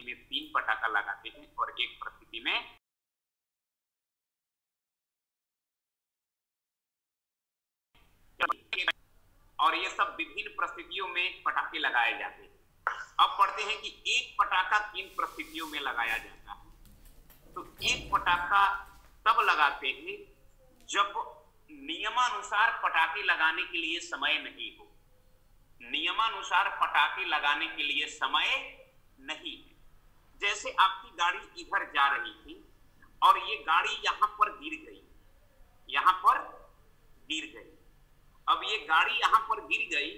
में 3 पटाखा लगाते हैं और एक परिस्थिति में और ये सब विभिन्न परिस्थितियों में पटाखे लगाए जाते हैं। अब पढ़ते हैं कि एक पटाखा किन परिस्थितियों में लगाया जाता है। तो एक पटाखा तब लगाते हैं जब नियमानुसार पटाखे लगाने के लिए समय नहीं हो। नियमानुसार पटाखे लगाने के लिए समय नहीं है। जैसे आपकी गाड़ी इधर जा रही थी और ये गाड़ी यहां पर गिर गई, यहां पर गिर गई। अब ये गाड़ी यहां पर गिर गई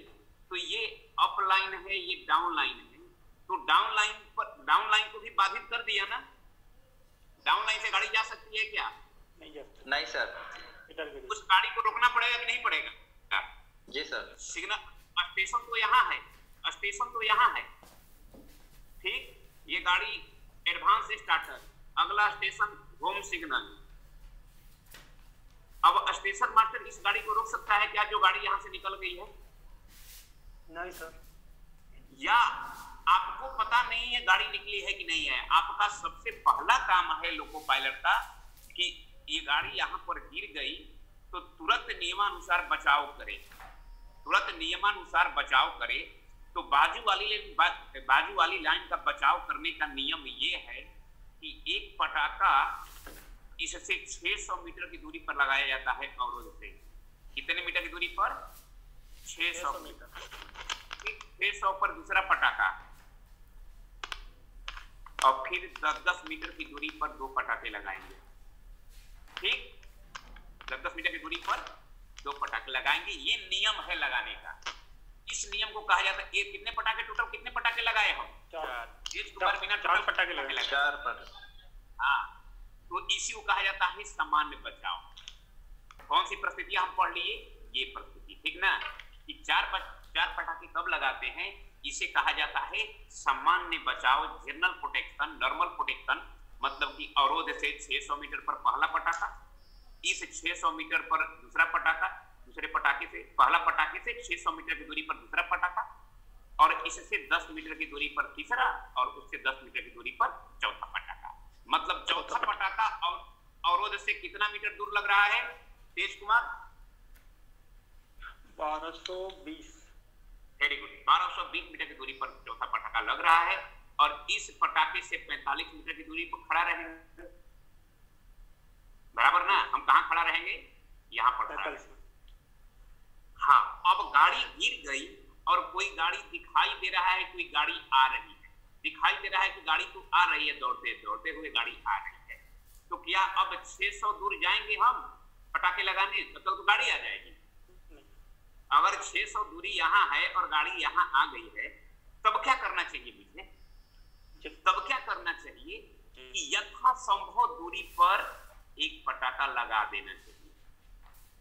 तो ये अप लाइन है, ये डाउन लाइन है, तो डाउन लाइन को भी बाधित कर दिया ना। डाउन लाइन से गाड़ी जा सकती है क्या? नहीं सर। उस गाड़ी को रोकना पड़ेगा कि नहीं पड़ेगा? जी सर। सिग्नल स्टेशन तो यहाँ है, स्टेशन तो यहाँ है, ठीक। ये गाड़ी एडवांस स्टार्टर, अगला स्टेशन होम सिग्नल। अब स्टेशन मास्टर इस गाड़ी को रोक सकता है क्या जो गाड़ी यहां से निकल गई है? नहीं सर। या आपको पता नहीं है गाड़ी निकली है कि नहीं है, आपका सबसे पहला काम है लोको पायलट का कि ये गाड़ी यहां पर गिर गई तो तुरंत नियमानुसार बचाव करे, तुरंत नियमानुसार बचाव करे। तो बाजू वाली लाइन का बचाव करने का नियम ये है कि एक पटाखा इससे 600 मीटर की दूरी पर लगाया जाता है अवरोध से। कितने मीटर की दूरी पर? 600 मीटर। 600 पर दूसरा पटाखा और फिर 10-10 मीटर की दूरी पर 2 पटाखे लगाएंगे, ठीक। 10-10 मीटर की दूरी पर 2 पटाखे लगाएंगे। ये नियम है लगाने का। इस नियम को कहा जाता है। ये कितने पटाखे, टोटल कितने पटाखे लगाए हम? 4 पटाखे लगाए। 4 पटाखे। हाँ, तो इसी को कहा जाता है सामान्य बचाव। कौन सी परिस्थितियां हम पढ़ लिए? ये परिस्थिति, ठीक ना, कि 4 पटाखे कब लगाते हैं, इसे कहा जाता है सामान्य बचाव, जनरल प्रोटेक्शन, नॉर्मल प्रोटेक्शन। मतलब कि अवरोध से 600 मीटर पर पहला पटाखा, इस 600 मीटर पर दूसरा पटाखा, दूसरे पटाखे से पहला पटाखे से 600 मीटर की दूरी पर दूसरा पटाखा, और इससे 10 मीटर की दूरी पर तीसरा, और उससे 10 मीटर की दूरी पर चौथा पटाखा। मतलब चौथा पटाखा अवरोध से कितना मीटर दूर लग रहा है तेज कुमार? 1220। Very good. 1220 मीटर की दूरी पर चौथा पटाखा लग रहा है और इस पटाखे से 45 मीटर की दूरी पर खड़ा रहेंगे, बराबर ना। हम कहां खड़ा रहेंगे? यहां पर खड़ा रहेंगे। हाँ, अब गाड़ी गिर गई और कोई गाड़ी दिखाई दे रहा है, कोई गाड़ी आ रही है, दिखाई दे रहा है कि गाड़ी तो आ रही है, दौड़ते दौड़ते हुए गाड़ी आ रही है। तो क्या अब 600 दूर जाएंगे हम पटाखे लगाने? तब तक तो गाड़ी आ जाएगी। अगर 600 दूरी यहाँ है और गाड़ी यहाँ आ गई है, तब क्या करना चाहिए मुझे? तब क्या करना चाहिए कि यथासंभव दूरी पर एक पटाखा लगा देना चाहिए।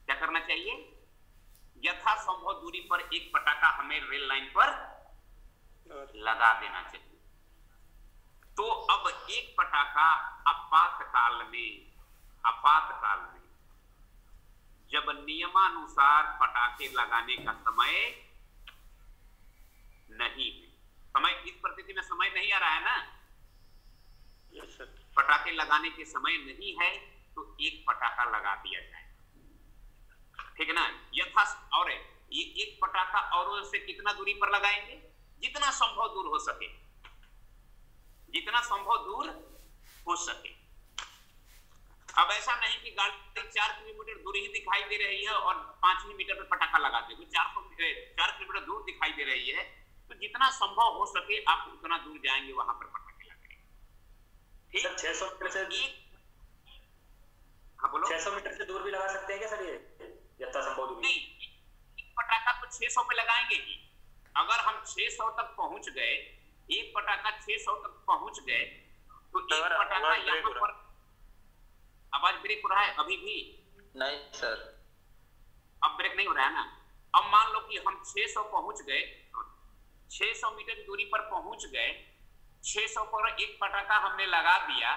क्या करना चाहिए? यथासंभव दूरी पर एक पटाखा हमें रेल लाइन पर लगा देना चाहिए। तो अब एक पटाखा आपातकाल में जब नियमानुसार पटाखे लगाने का समय नहीं है, समय इस परिस्थिति में समय नहीं आ रहा है ना, पटाखे लगाने के समय नहीं है, तो एक पटाखा लगा दिया जाए, ठीक है ना। यथा और ये एक पटाखा अवरोध से कितना दूरी पर लगाएंगे? जितना संभव दूर हो सके, जितना संभव दूर हो सके। अब ऐसा नहीं कि गाड़ी 4 किलोमीटर दूर ही दिखाई दे रही है और 5 ही मीटर पे पटाखा लगा दे। 4 किलोमीटर दूर दिखाई दे रही है, तो जितना संभव हो सके आप उतना दूर जाएंगे, वहां पर पटाखे लगाएंगे, ठीक। 600 मीटर से हाँ बोलो। 600 मीटर से दूर भी लगा सकते हैं क्या सर? ये यथासंभव दूरी नहीं, पटाखा तो 600 पे लगाएंगे ही। अगर हम 600 तक पहुंच गए, एक पटाखा 600 तक पहुंच गए, तो एक पटाखा यहाँ पर। आवाज ब्रेक हो रहा है अभी भी? नहीं सर, अब ब्रेक नहीं हो रहा है ना। अब मान लो कि हम 600 पहुंच गए, 600 मीटर की दूरी पर पहुंच गए, 600 पर एक पटाखा हमने लगा दिया,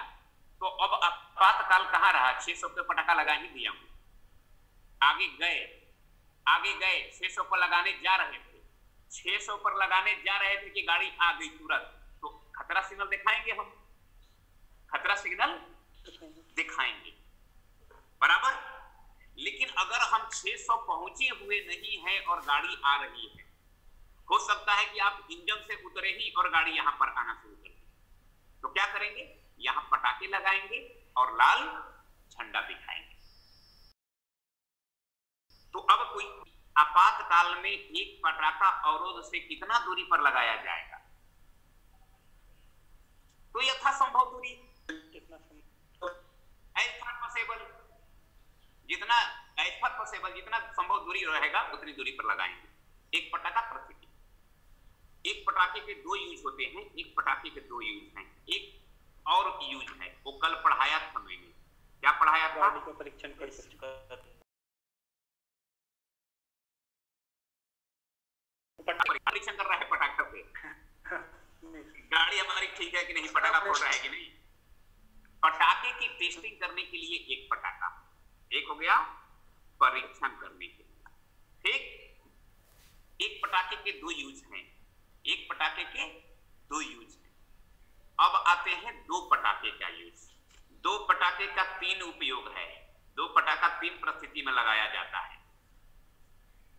तो अब आपातकाल कहां रहा? 600 पे पटाखा लगा ही दिया। आगे गए 600 पर लगाने जा रहे थे, 600 पर लगाने जा रहे थे कि गाड़ी आ गई तुरंत, तो खतरा सिग्नल दिखाएंगे हम, खतरा सिग्नल दिखाएंगे, बराबर। लेकिन अगर हम 600 पहुंचे हुए नहीं हैं और गाड़ी आ रही है, हो सकता है कि आप इंजन से उतरे ही और गाड़ी यहां पर आना शुरू कर दे, तो क्या करेंगे, यहां पटाखे लगाएंगे और लाल झंडा दिखाएंगे। तो अब कोई आपातकाल में एक पटाखा अवरोध से कितना दूरी पर लगाया जाएगा, तो यथासंभव दूरी, जितना जितना संभव दूरी रहेगा उतनी दूरी पर लगाएंगे। एक पटाखा प्रति, एक पटाखे के दो यूज होते हैं, एक पटाखे के दो यूज हैं, एक और यूज है वो कल पढ़ाया था मैंने। क्या पढ़ाया था, परीक्षण परीक्षण कर रहा है पटाखा पे गाड़ी हमारी ठीक है कि नहीं, पटाखा फोड़ रहा है कि नहीं। पटाखे की टेस्टिंग करने के लिए एक पटाखा, एक हो गया परीक्षण करने के लिए, ठीक। एक पटाखे के दो यूज हैं, एक पटाखे के दो यूज हैं। अब आते हैं दो पटाखे का यूज। दो पटाखे का तीन उपयोग है, दो पटाखा तीन परिस्थिति में लगाया जाता है,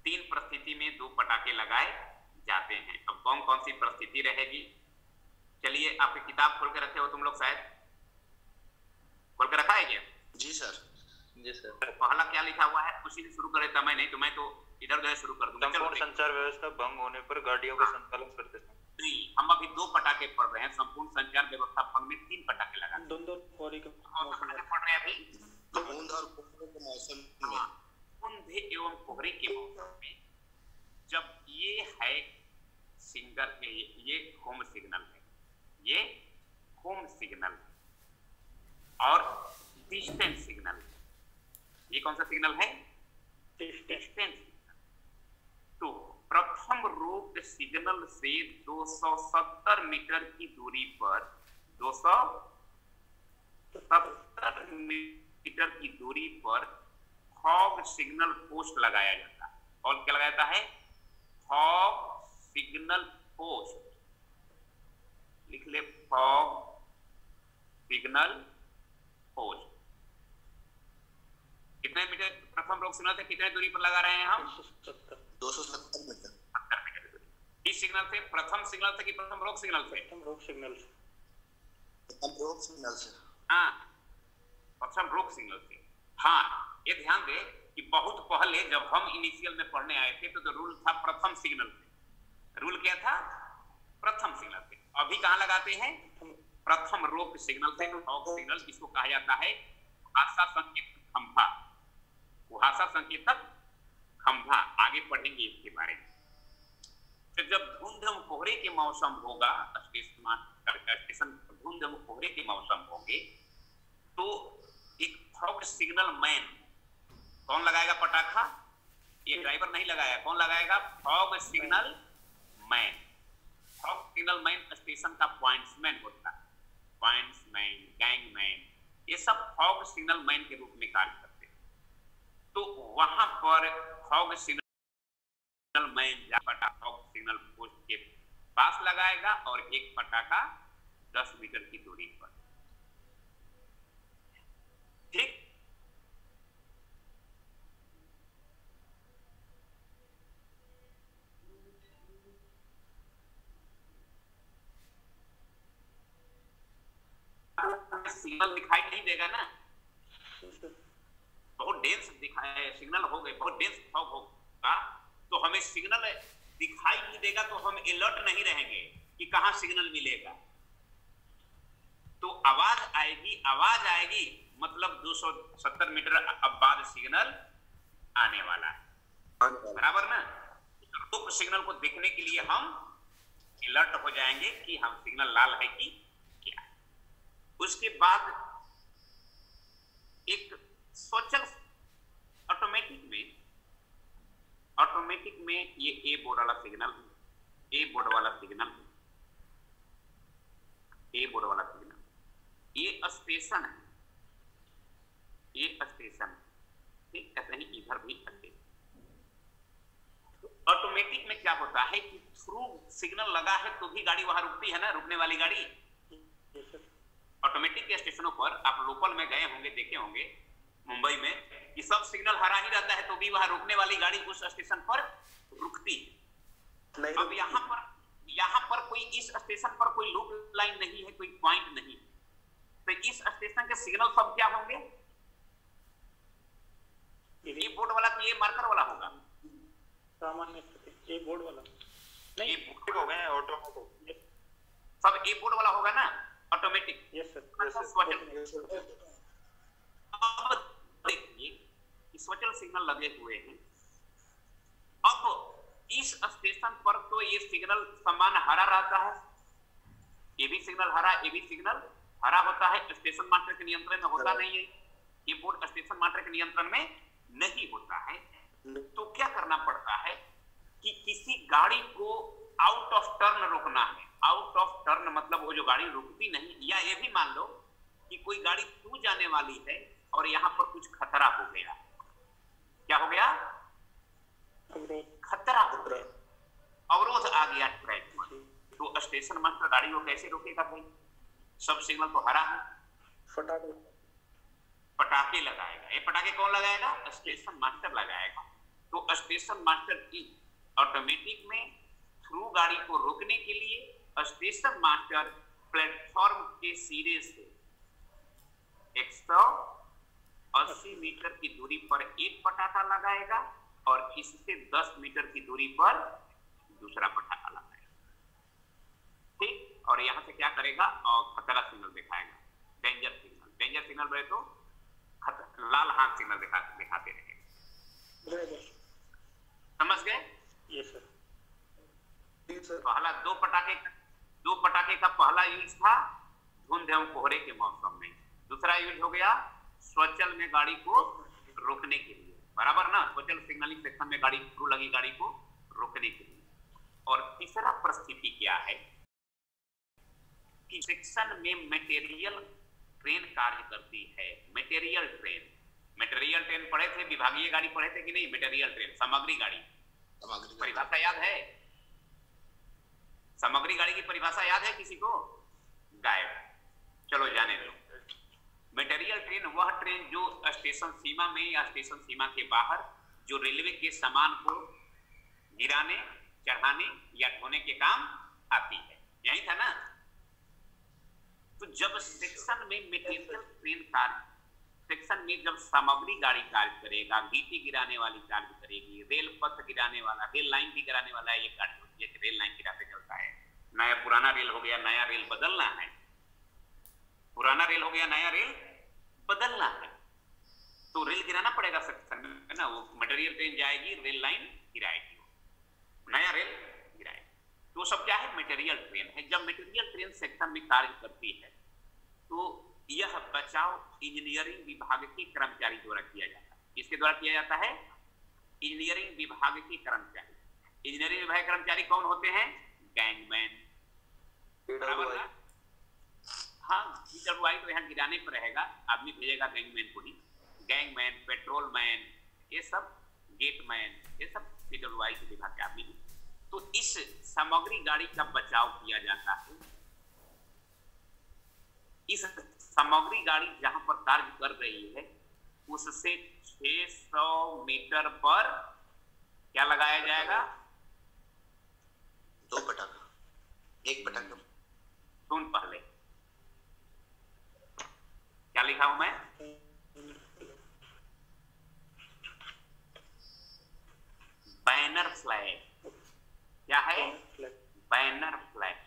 तीन परिस्थिति में दो पटाखे लगाए जाते हैं। अब कौन कौन सी परिस्थिति रहेगी, चलिए आपकी किताब खोल के रखे हो तुम लोग, शायद खोल के रखा है क्या? जी सर। जी सर। तो पहला क्या लिखा हुआ है, उसी से शुरू करे समय नहीं तो मैं तो इधर उधर शुरू कर दूंगा। संपूर्ण संचार व्यवस्था भंग होने पर गाड़ियों का संचालन करते समय नहीं, हम अभी दो पटाखे पढ़ रहे हैं, संपूर्ण संचार व्यवस्था भंग में तीन पटाखे लगा दोनों कोहरे के पढ़ रहे हैं अभी। बूंद और कोहरे के मौसम में, बूंद एवं कोहरे के मौसम में जब ये है सिंगल, ये होम सिग्नल है, ये होम सिग्नल है और डिस्टेंस सिग्नल है। ये कौन सा सिग्नल है, डिस्टेंस। तो प्रथम रोक सिग्नल से 270 मीटर की दूरी पर, 270 मीटर की दूरी पर फॉग सिग्नल पोस्ट लगाया जाता है। और क्या लगाया जाता है, फॉग सिग्नल पोस्ट, लिख ले, फॉग सिग्नल पोस्ट। कितने मीटर प्रथम रोक सिग्नल से कितने दूरी पर लगा रहे हैं हम, 270 मीटर। 70 मीटर दूरी। इस सिग्नल से, प्रथम सिग्नल से कि प्रथम रोक सिग्नल से? प्रथम रोक सिग्नल से। प्रथम रोक सिग्नल से, हाँ, प्रथम रोक सिग्नल से। हाँ, ये ध्यान दे कि बहुत पहले जब हम इनिशियल में पढ़ने आए थे तो रूल था प्रथम सिग्नल से। रूल क्या था, प्रथम सिग्नल से। अभी कहाँ लगाते हैं, प्रथम रोक सिग्नल से, फॉग सिग्नल, जिसको कहा जाता है भाषा संकेतक खंभा, भाषा संकेतक खंभा। आगे पढ़ेंगे इसके बारे में। तो जब धुंधम कोहरे के मौसम होगा, स्टेशन धुंधम कोहरे के मौसम होंगे, तो एक फॉग सिग्नल मैन, कौन लगाएगा पटाखा, ये ड्राइवर नहीं लगाया, कौन लगाएगा, fog signal man. Fog signal man station का पॉइंट्समैन होता है, पॉइंट्समैन, गैंगमैन, ये सब फॉग सिग्नल मैन के रूप में कार्य करते हैं। तो वहां पर फॉग सिग्नल मैन पटाखा फॉग सिग्नल पोस्ट के पास लगाएगा और एक पटाखा 10 मीटर की दूरी पर, ठीक। सिग्नल दिखाई नहीं देगा ना, बहुत डेंस सिग्नल हो गए, बहुत डेंस फॉग होगा, तो हमें सिग्नल दिखाई नहीं देगा, तो हम अलर्ट नहीं रहेंगे कि कहां सिग्नल मिलेगा। तो आवाज आएगी, आवाज आएगी मतलब 270 मीटर अब बाद सिग्नल आने वाला है, बराबर ना। तो सिग्नल को देखने के लिए हम अलर्ट हो जाएंगे कि हम सिग्नल लाल है कि क्या। उसके बाद एक स्वचालित ऑटोमेटिक में ये ए बोर्ड वाला सिग्नल, ए बोर्ड वाला सिग्नल, ए बोर्ड वाला सिग्नल, ये स्टेशन है, ये स्टेशन, ठीक। कहते हैं इधर भी स्टेशन। तो ऑटोमेटिक ऑटोमेटिक में क्या होता है कि थ्रू सिग्नल लगा है तो भी गाड़ी वहां रुकती है ना, रुकने वाली गाड़ी। ऑटोमेटिक के स्टेशनों पर आप लोकल में गए होंगे, देखे होंगे मुंबई में कि सब सिग्नल हरा ही रहता है तो भी वहां रुकने वाली गाड़ी उस स्टेशन पर रुकती है। अब यहाँ पर कोई इस स्टेशन पर कोई लूप लाइन नहीं है, कोई पॉइंट नहीं, तो इस स्टेशन के सिग्नल सब क्या होंगे? ये बोर्ड वाला कि ये मार्कर वाला होगा? सामान्य स्थिति ये बोर्ड वाला नहीं, ये हो गए ऑटोमेटिक, सब ए बोर्ड वाला होगा ना ऑटोमेटिक। Yes sir. अब देखिए स्वचल सिग्नल लगे हुए हैं। अब इस स्टेशन पर तो ये सिग्नल समान हरा रहता है, ये भी सिग्नल हरा, ये भी सिग्नल हरा होता है। स्टेशन मास्टर के नियंत्रण में होता नहीं है, ये बोर्ड स्टेशन मास्टर के नियंत्रण में नहीं होता है। तो क्या करना पड़ता है कि किसी गाड़ी को आउट ऑफ टर्न रोकना है। आउट ऑफ टर्न मतलब वो जो गाड़ी रुकती नहीं, या ये भी मान लो कि कोई गाड़ी थ्रू जाने वाली है और यहाँ पर कुछ खतरा हो गया। क्या हो गया? खतरा हो गया, अवरोध आ गया ट्रैक पर। तो स्टेशन मास्टर गाड़ी को कैसे रोकेगा भाई? सब सिग्नल तो हरा है, पटाखे लगाएगा। ये पटाखे कौन लगाएगा? स्टेशन मास्टर लगाएगा। तो स्टेशन मास्टर की ऑटोमेटिक में थ्रू गाड़ी को रोकने के लिए स्टेशन मास्टर प्लेटफॉर्म के सिरे से 180 मीटर की दूरी पर एक पटाखा लगाएगा और इससे 10 मीटर की दूरी पर दूसरा पटाखा लगाएगा। ठीक, और यहां से क्या करेगा? और खतरा सिग्नल दिखाएगा, डेंजर सिग्नल। डेंजर सिग्नल रहे तो लाल हाथ सिग्नल दिखाते रहेगा। समझ गए? Yes sir. पहला दो पटाखे का पहला यूज था धुंध एवं कोहरे के मौसम में। दूसरा यूज हो गया स्वचल में गाड़ी को रोकने के लिए, बराबर ना? स्वचल सिग्नलिंग सेक्शन में गाड़ी थ्रू लगी गाड़ी को रोकने के लिए। और तीसरा परिस्थिति क्या है कि सेक्शन में मटेरियल ट्रेन कार्य करती है। मटेरियल ट्रेन पढ़े थे, विभागीय गाड़ी पढ़े थे कि नहीं? मटेरियल ट्रेन, सामग्री गाड़ी, परिभाषा याद है? सामग्री गाड़ी की परिभाषा याद है किसी को? गायब, चलो जाने दो। मटेरियल ट्रेन वह ट्रेन जो स्टेशन सीमा में या स्टेशन सीमा के बाहर जो रेलवे के सामान को गिराने, चढ़ाने या ढोने के काम आती है। यही था ना? तो जब सेक्शन में मटेरियल ट्रेन कार्य, सेक्शन में जब सामग्री गाड़ी कार्य करेगा, गीटी गिराने वाली कार्य करेगी, रेल पथ गिराने वाला, रेल लाइन भी गिराने वाला ये गाड़ी होती है कि रेल लाइन गिराते चलता है। नया पुराना रेल हो गया, नया रेल बदलना है, पुराना रेल हो गया, नया रेल बदलना है, तो रेल गिराना पड़ेगा सेक्शन में, है ना? वो मटेरियल ट्रेन जाएगी, रेल लाइन गिराएगी, नया रेल गिराएगी। तो सब क्या है? मटेरियल ट्रेन है। जब मटेरियल ट्रेन सेक्शन में कार्य करती है तो यह बचाव इंजीनियरिंग विभाग के कर्मचारी द्वारा किया जाता है। किसके द्वारा किया जाता है? इंजीनियरिंग विभाग के कर्मचारी। इंजीनियरिंग विभाग के कर्मचारी कौन होते हैं? गैंगमैन, बराबर ना? हाँ, पीडब्ल्यूआई तो यहाँ गिराने पर रहेगा, आदमी भेजेगा गैंगमैन को ही। गैंगमैन, पेट्रोलमैन, ये सब गेटमैन, ये सब पीडब्ल्यूआई के विभाग के आदमी हैं। तो इस सामग्री गाड़ी का बचाव किया जाता है। इस सामग्री गाड़ी जहां पर कार्य कर रही है उससे 600 मीटर पर क्या लगाया जाएगा? 2 पटाखा, 1 पटाखा। सुन पहले क्या लिखा हूं मैं? Banner flag. क्या है? Banner flag.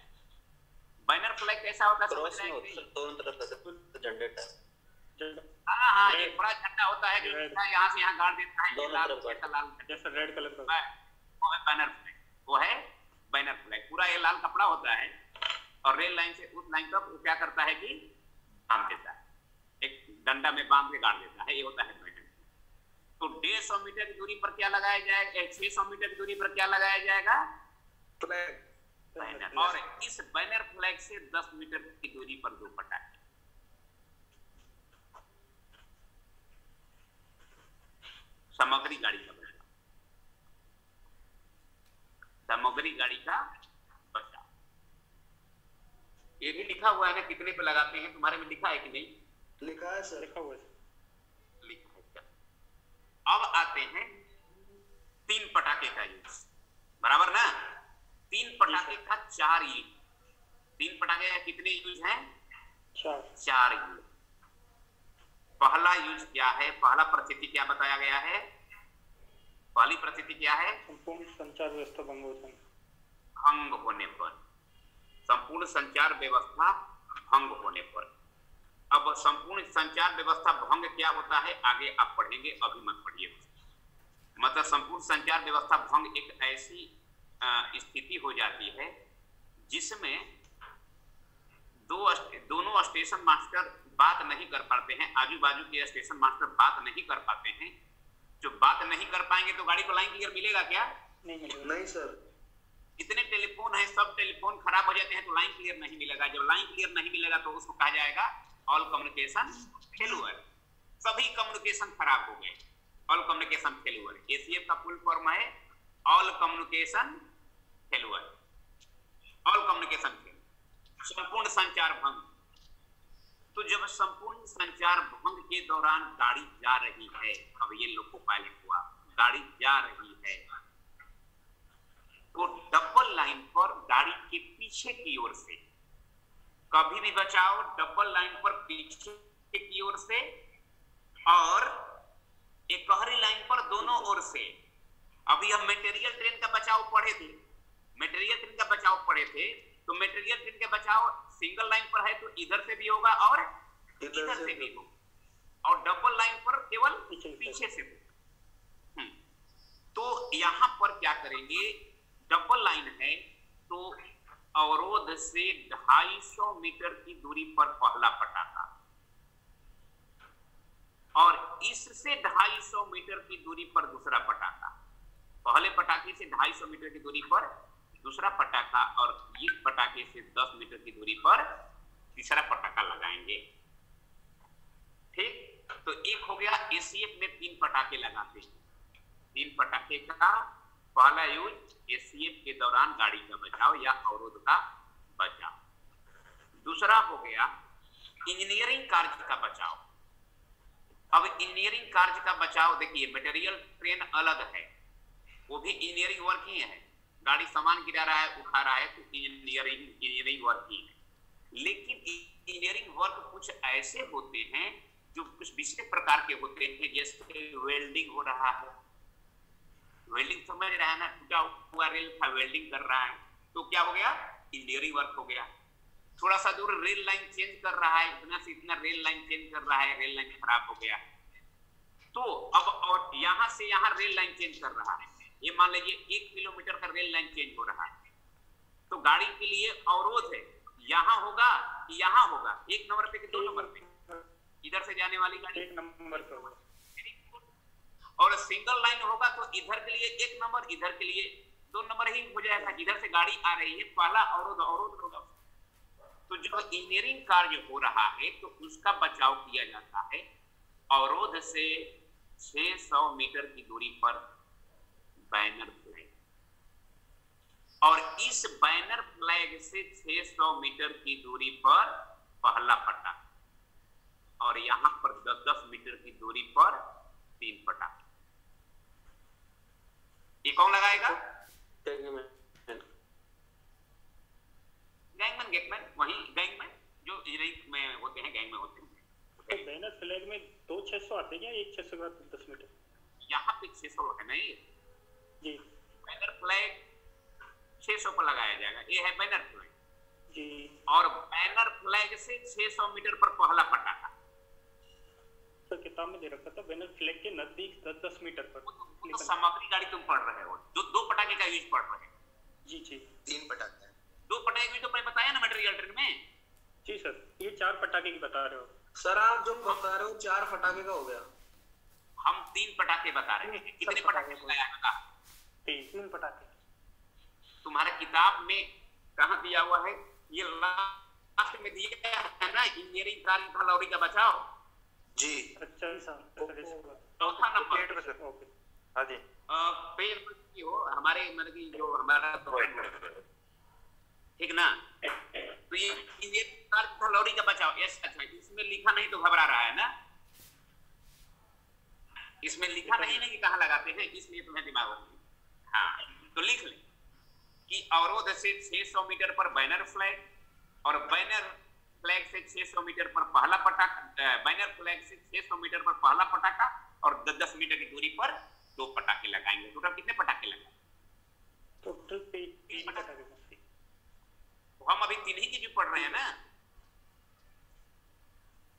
बैनर फ्लैग कैसा होता है? क्रॉस में होता है, दोनों तरफ से झंडे का। हाँ हाँ, एक बड़ा झंडा होता है जो यहाँ से यहाँ गाड़ देता है, दोनों लाल तरफ लाल जैसा रेड कलर का, वो है बैनर फ्लैग। वो है बैनर फ्लैग। पूरा ये लाल कपड़ा होता है और रेल लाइन से उस लाइन तक वो क्या करता है कि बांध देता है, एक डंडा में बांध के गाड़ देता है। ये होता है बैनर। तो 150 मीटर की दूरी पर क्या लगाया जाएगा? 600 मीटर की दूरी पर क्या लगाया जाएगा? फ्लैग। बैनर। और इस बैनर फ्लैग से 10 मीटर की दूरी पर 2 पटाखे। सामग्री गाड़ी का बचाव। सामग्री गाड़ी का बचाव। ये भी लिखा हुआ है ना, कितने पे लगाते हैं, तुम्हारे में लिखा है कि नहीं? लिखा है सर। लिखा हुआ है। लिखा है क्या? अब आते हैं 3 पटाखे का यूज, बराबर ना? 3 पटाखे का 4 यूज। 3 पटाखे का कितने यूज हैं? 4 यूज। पहला यूज क्या है? पहला परिस्थिति क्या बताया गया है? पहली परिस्थिति क्या है? संपूर्ण संचार व्यवस्था भंग होने पर, संपूर्ण संचार व्यवस्था भंग होने पर। अब संपूर्ण संचार व्यवस्था भंग क्या होता है आगे आप पढ़ेंगे, अभी मत पढ़िए। मतलब संपूर्ण संचार व्यवस्था भंग एक ऐसी स्थिति हो जाती है जिसमें दोनों स्टेशन मास्टर बात नहीं कर पाते हैं, आजू बाजू के स्टेशन मास्टर बात नहीं कर पाते हैं। जो बात नहीं कर पाएंगे तो गाड़ी को लाइन क्लियर मिलेगा क्या? नहीं मिलेगा। नहीं सर। जितने टेलीफोन है सब टेलीफोन खराब हो जाते हैं तो लाइन क्लियर नहीं मिलेगा। जब लाइन क्लियर नहीं मिलेगा तो उसको कहा जाएगा ऑल कम्युनिकेशन फेल्यूर। सभी कम्युनिकेशन खराब हो गए, ऑल कम्युनिकेशन फेल्यूर। एसीएफ का फुल फॉर्म है all communication failure, all communication failure, संपूर्ण संचार भंग। तो जब संपूर्ण संचार भंग के दौरान गाड़ी जा रही है, अब ये लोको पायलट हुआ, गाड़ी जा रही है तो डबल लाइन पर गाड़ी के पीछे की ओर से कभी भी बचाओ, डबल लाइन पर पीछे की ओर से और एकहरी लाइन पर दोनों ओर से। अभी हम मटेरियल ट्रेन का बचाव पढ़े थे, मटेरियल ट्रेन का बचाव पढ़े थे, तो मटेरियल ट्रेन का बचाव सिंगल लाइन पर है तो इधर से भी होगा और इधर से भी होगा, और डबल लाइन पर केवल पीछे से होगा। तो यहां पर क्या करेंगे, डबल लाइन है तो अवरोध से 250 मीटर की दूरी पर पहला पटाखा और इससे 250 मीटर की दूरी पर दूसरा पटाखा। पहले पटाखे से 250 मीटर की दूरी पर दूसरा पटाखा और इस पटाखे से 10 मीटर की दूरी पर तीसरा पटाखा लगाएंगे। ठीक, तो एक हो गया। एसीएफ में 3 पटाखे लगाते हैं। 3 पटाखे का पहला यूज एसीएफ के दौरान गाड़ी का बचाव या अवरोध का बचाव। दूसरा हो गया इंजीनियरिंग कार्य का बचाव। अब इंजीनियरिंग कार्य का बचाव देखिए, मटेरियल ट्रेन अलग है, वो भी इंजीनियरिंग वर्क ही है। गाड़ी सामान गिरा रहा है, उठा रहा है तो इंजीनियरिंग वर्क ही है। लेकिन इंजीनियरिंग वर्क कुछ ऐसे होते हैं जो कुछ विशेष प्रकार के होते हैं, जैसे वेल्डिंग हो रहा है। वेल्डिंग समझ रहा है ना, टूटा हुआ रेल था, वेल्डिंग कर रहा है तो क्या हो गया, इंजीनियरिंग वर्क हो गया। थोड़ा सा दूर रेल लाइन चेंज कर रहा है, इतना से इतना रेल लाइन चेंज कर रहा है, रेल लाइन खराब हो गया तो अब और यहां से यहां रेल लाइन चेंज कर रहा है। ये मान लीजिए 1 किलोमीटर का रेल लाइन चेंज हो रहा है तो गाड़ी के लिए अवरोध है, यहां होगा यहां होगा, 1 नंबर पे कि 2 नंबर पे, इधर से जाने वाली गाड़ी 1 नंबर पे होगा। और सिंगल लाइन होगा तो इधर के लिए 1 नंबर, इधर के लिए 2 नंबर ही हो जाएगा। जिधर से गाड़ी आ रही है पहला अवरोध होगा। तो जब इंजीनियरिंग कार्य हो रहा है तो उसका बचाव किया जाता है अवरोध से 600 मीटर की दूरी पर बैनर फ्लैग, और इस बैनर फ्लैग से 600 मीटर की दूरी पर पहला पटाखा, और यहां पर 10-10 मीटर की दूरी पर 3 पटाखे। ये कौन लगाएगा? गैंगमैन, गेटमैन, वही गैंगमैन जो इंजीनियरिंग में होते हैं, गैंग में होते हैं। तो बैनर फ्लैग में 2 600 आते हैं या 1 600 का 10 मीटर? यहाँ पे 600 है नहीं जी, बैनर फ्लैग 600 पर लगाया जाएगा, ये है बैनर फ्लैग जी। और बैनर फ्लैग से 600 मीटर पर पहला पटाखा। तो किताब में दे रखा था बैनर फ्लैग के नजदीक 10-10 मीटर पर। तो सामग्री गाड़ी तुम पढ़ रहे हो, जो 2 पटाखे का यूज पढ़ रहे हो। जी जी, 3 पटाखे हैं। 2 पटाखे का तो मैंने बताया ना मटेरियल ट्रेन में। जी सर, ये 4 पटाखे की बता रहे हो सर। आप जो बता रहे हो 4 पटाखे का हो गया। हम 3 पटाखे बता रहे हैं। कितने पटाखे लगाया बता? 3 पटाखे। तुम्हारे किताब में कहाँ दिया हुआ है? ये लास्ट में दिया है ना, इंजीनियरिंग कार्य था लौरी का बचाव जी। अच्छा सर, चौथा नंबर। ओके। हाँ जी, पेज की हो हमारे मतलब कि जो हमारा ठीक ना। तो ये कैलोरी का बचाव, यस अच्छा इसमें लिखा नहीं तो घबरा रहा है ना, इसमें लिखा नहीं ना कि कहाँ लगाते हैं, इसलिए तुम्हें दिमाग होगी। हाँ तो लिख ले कि अवरोध से 600 मीटर पर बैनर फ्लैग और बैनर फ्लैग से 600 मीटर पर पहला पटाखा, बैनर फ्लैग से 600 मीटर पर पहला पटाखा और 10 मीटर की दूरी पर 2 पटाखे लगाएंगे। टोटल कितने पटाखे लगाएंगे? टोटल 3 पटाखे। हम अभी 3 ही की जो पढ़ रहे हैं ना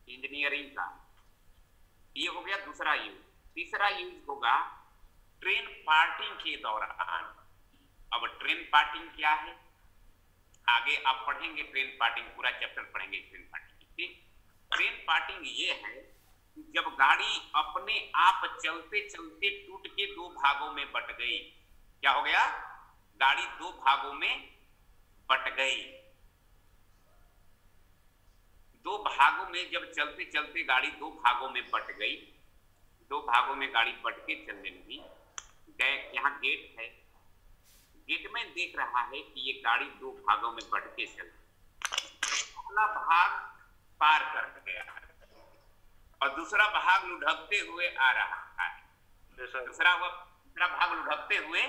इंजीनियरिंग का। ये हो गया दूसरा यूज। तीसरा यूज होगा ट्रेन पार्टिंग के दौरान। अब ट्रेन पार्टिंग क्या है आगे आप पढ़ेंगे, ट्रेन पार्टिंग पूरा चैप्टर पढ़ेंगे ट्रेन पार्टिंग। ठीक, ट्रेन पार्टिंग ये है कि जब गाड़ी अपने आप चलते चलते टूट के 2 भागों में बट गई। क्या हो गया? गाड़ी 2 भागों में बट गई। 2 भागों में जब चलते चलते गाड़ी 2 भागों में बट गई, 2 भागों में गाड़ी बट के चलने लगी। यहाँ गेट है, गेट में देख रहा है कि ये गाड़ी 2 भागों में बट के चल, पहला भाग पार कर गया और दूसरा भाग लुढ़कते हुए आ रहा है। दूसरा भाग लुढ़कते हुए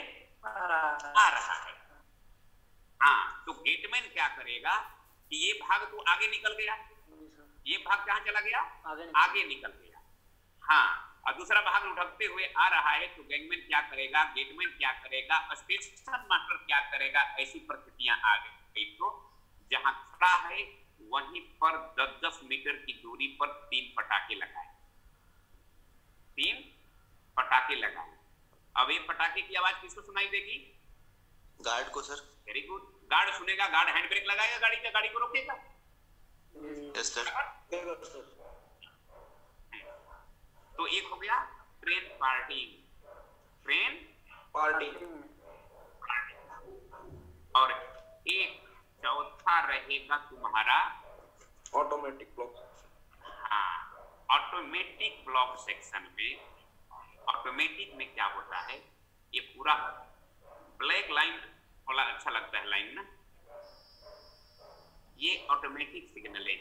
आ रहा है। हाँ तो गेटमैन क्या करेगा कि ये भाग तो आगे निकल गया, ये भाग कहाँ चला गया? आगे निकल गया। हाँ और दूसरा भाग लुढ़कते हुए आ रहा है तो गैंगमैन क्या करेगा, गेटमैन क्या करेगा, स्टेशन मास्टर क्या करेगा? ऐसी परिस्थितियां आ गई तो जहां खड़ा है वहीं पर 10-10 मीटर की दूरी पर 3 पटाखे लगाए। 3 पटाखे लगाए। अब ये पटाखे की आवाज किसको सुनाई देगी? गार्ड को सर। वेरी गुड, गार्ड सुनेगा, गार्ड हैंड ब्रेक लगाएगा गाड़ी का, गाड़ी को रोकेगा। Yes sir. तो एक हो गया ट्रेन पार्टिंग, ट्रेन पार्टिंग। और एक चौथा रहेगा तुम्हारा ऑटोमेटिक ब्लॉक। हाँ ऑटोमेटिक ब्लॉक सेक्शन में, ऑटोमेटिक में क्या होता है, ये पूरा ब्लैक लाइन वाला अच्छा लगता है लाइन ना, ये ऑटोमेटिक सिग्नल है,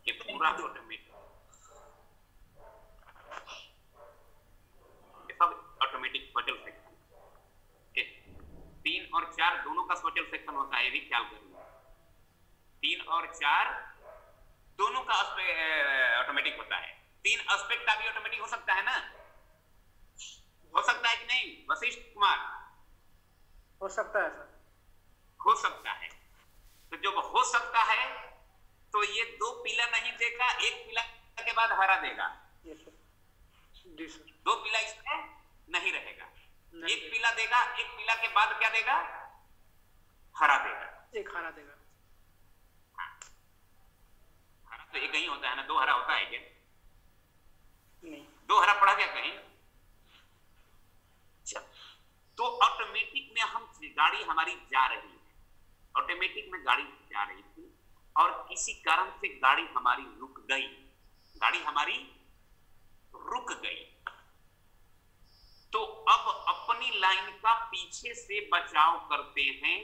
ये पूरा ऑटोमेटिक, ये सब ऑटोमेटिक स्पेशल सेक्शन। 3 और 4 दोनों का स्पेशल सेक्शन होता है, ये भी ख्याल करिए। 3 और 4 दोनों का ऑटोमेटिक होता है। 3 एस्पेक्ट का भी ऑटोमेटिक हो सकता है ना, हो सकता है कि नहीं वशिष्ठ कुमार? हो सकता है सर, हो सकता है। तो जब हो सकता है तो ये 2 पीला नहीं देगा, 1 पीला के बाद हरा देगा। जी सर। 2 पीला इसमें नहीं रहेगा, 1 पीला देगा, 1 पीला के बाद क्या देगा? हरा देगा। 1 हरा देगा। हाँ। हरा तो एक ही होता है ना, 2 हरा होता है क्या? नहीं। 2 हरा पड़ा क्या कहीं? तो ऑटोमेटिक में हम गाड़ी हमारी जा रही है, ऑटोमेटिक में गाड़ी जा रही थी और किसी कारण से गाड़ी हमारी रुक गई, गाड़ी हमारी रुक गई। तो अब अपनी लाइन का पीछे से बचाव करते हैं।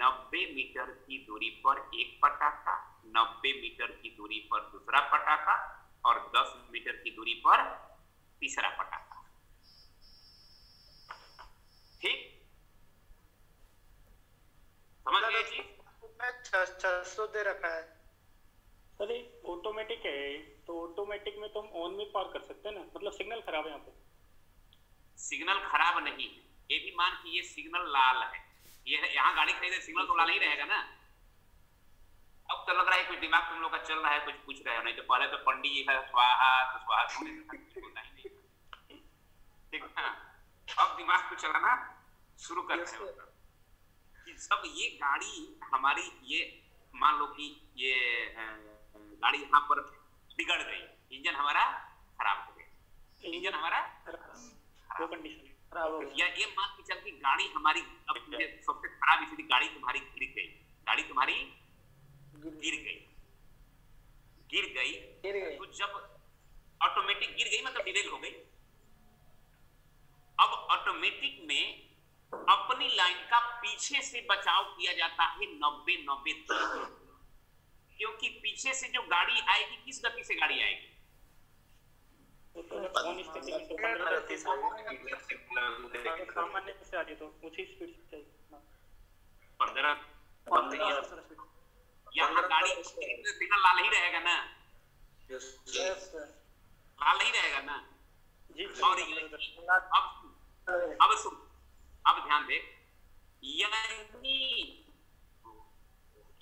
90 मीटर की दूरी पर 1 पटाखा, 90 मीटर की दूरी पर दूसरा पटाखा और 10 मीटर की दूरी पर तीसरा पटाखा। ठीक, समझ गए जी? 600 दे रखा है सर। ये ऑटोमेटिक है तो ऑटोमेटिक में तो हम ऑन में पार कर सकते हैं ना, मतलब सिग्नल खराब है यहाँ पे? सिग्नल खराब नहीं है, ये भी मान कि ये सिग्नल लाल है, ये यहाँ गाड़ी खरीदे सिग्नल तो लाल ही रहेगा ना। अब तो लग रहा है कुछ दिमाग तुम लोग का चल रहा है, कुछ पूछ रहे हो, नहीं तो पहले तो पंडित है स्वाहा तो स्वाहा होता ही नहीं। ठीक है, अब दिमाग को चलाना शुरू कर रहे हो कि सब ये गाड़ी हमारी, ये मान लो कि ये गाड़ी यहाँ पर बिगड़ गई, इंजन हमारा खराब हो गया, इंजन हमारा वो कंडीशन खराब हो गया। या ये मान के चल की गाड़ी हमारी अब सबसे खराब स्थिति, गाड़ी तुम्हारी गिर गई, गाड़ी तुम्हारी गिर गई। तो जब ऑटोमेटिक गिर गई मतलब डिरेल हो गई, ऑटोमेटिक में अपनी लाइन का पीछे से बचाव किया जाता है 90-90 क्योंकि पीछे से जो गाड़ी आएगी किस गति से गाड़ी आएगी? सामान्य से आ रही तो ऊंची स्पीड से चाहिए 15 यहाँ गाड़ी सिग्नल लाल ही रहेगा ना? लाल ही रहेगा ना? जी। और अब सुन, अब ध्यान दे,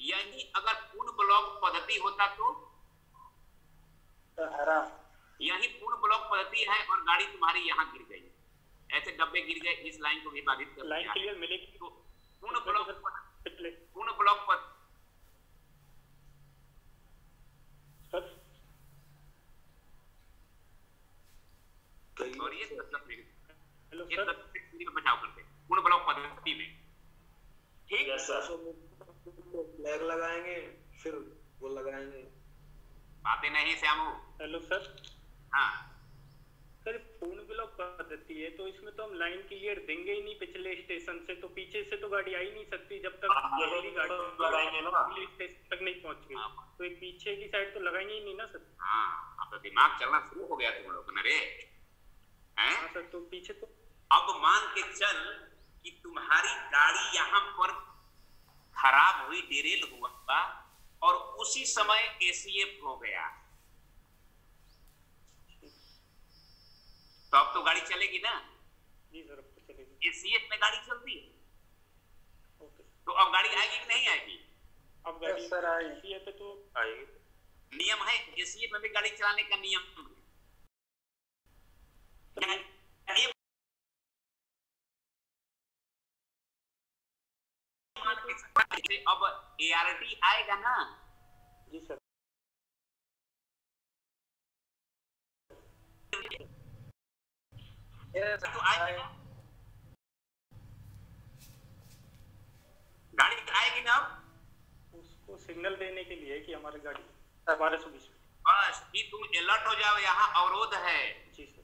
यही अगर पूर्ण ब्लॉक पद्धति होता तो यही पूर्ण ब्लॉक पद्धति है और गाड़ी तुम्हारी यहाँ गिर गई, ऐसे डब्बे गिर गए, इस लाइन को भी बाधित कर लाइन क्लियर मिलेगी तो पूर्ण ब्लॉक और ये बचाव करते पूर्ण ब्लॉक पद्धति में, ठीक? फ्लैग लगाएंगे फिर वो लगाएंगे। बातें नहीं श्यामू। Hello sir. हाँ सर, पूर्ण ब्लॉक पद्धति है तो इसमें तो हम लाइन क्लियर देंगे ही नहीं पिछले स्टेशन से, तो पीछे से तो गाड़ी आ ही नहीं सकती जब तक अगली गाड़ी लगाएंगे ना अगले स्टेशन तक नहीं पहुंच गई। तो एक पीछे की साइड तो लगाएंगे ही नहीं ना सर। हाँ, अब तो दिमाग चलना शुरू हो गया तुम लोग ना रे, हैं? हाँ सर, तो पीछे तो अब मान के चल कि तुम्हारी गाड़ी यहाँ पर खराब हुई, डिरेल हुआ और उसी समय एसीएफ हो गया, तो अब तो गाड़ी चलेगी ना? जी सर, अब तो चलेगी। एसीएफ में गाड़ी चलती है, ओके। तो अब गाड़ी आएगी कि नहीं आएगी? अब गाड़ी सर आएगी पे तो आएगी। नियम है एसीएफ में भी गाड़ी चलाने का नियम है। अब एआरटी आएगा ना? जी सर। तो आएगी, गाड़ी आएगी ना? उसको सिग्नल देने के लिए कि हमारी गाड़ी 1220 बस कि तुम अलर्ट हो जाओ, यहाँ अवरोध है। जी सर,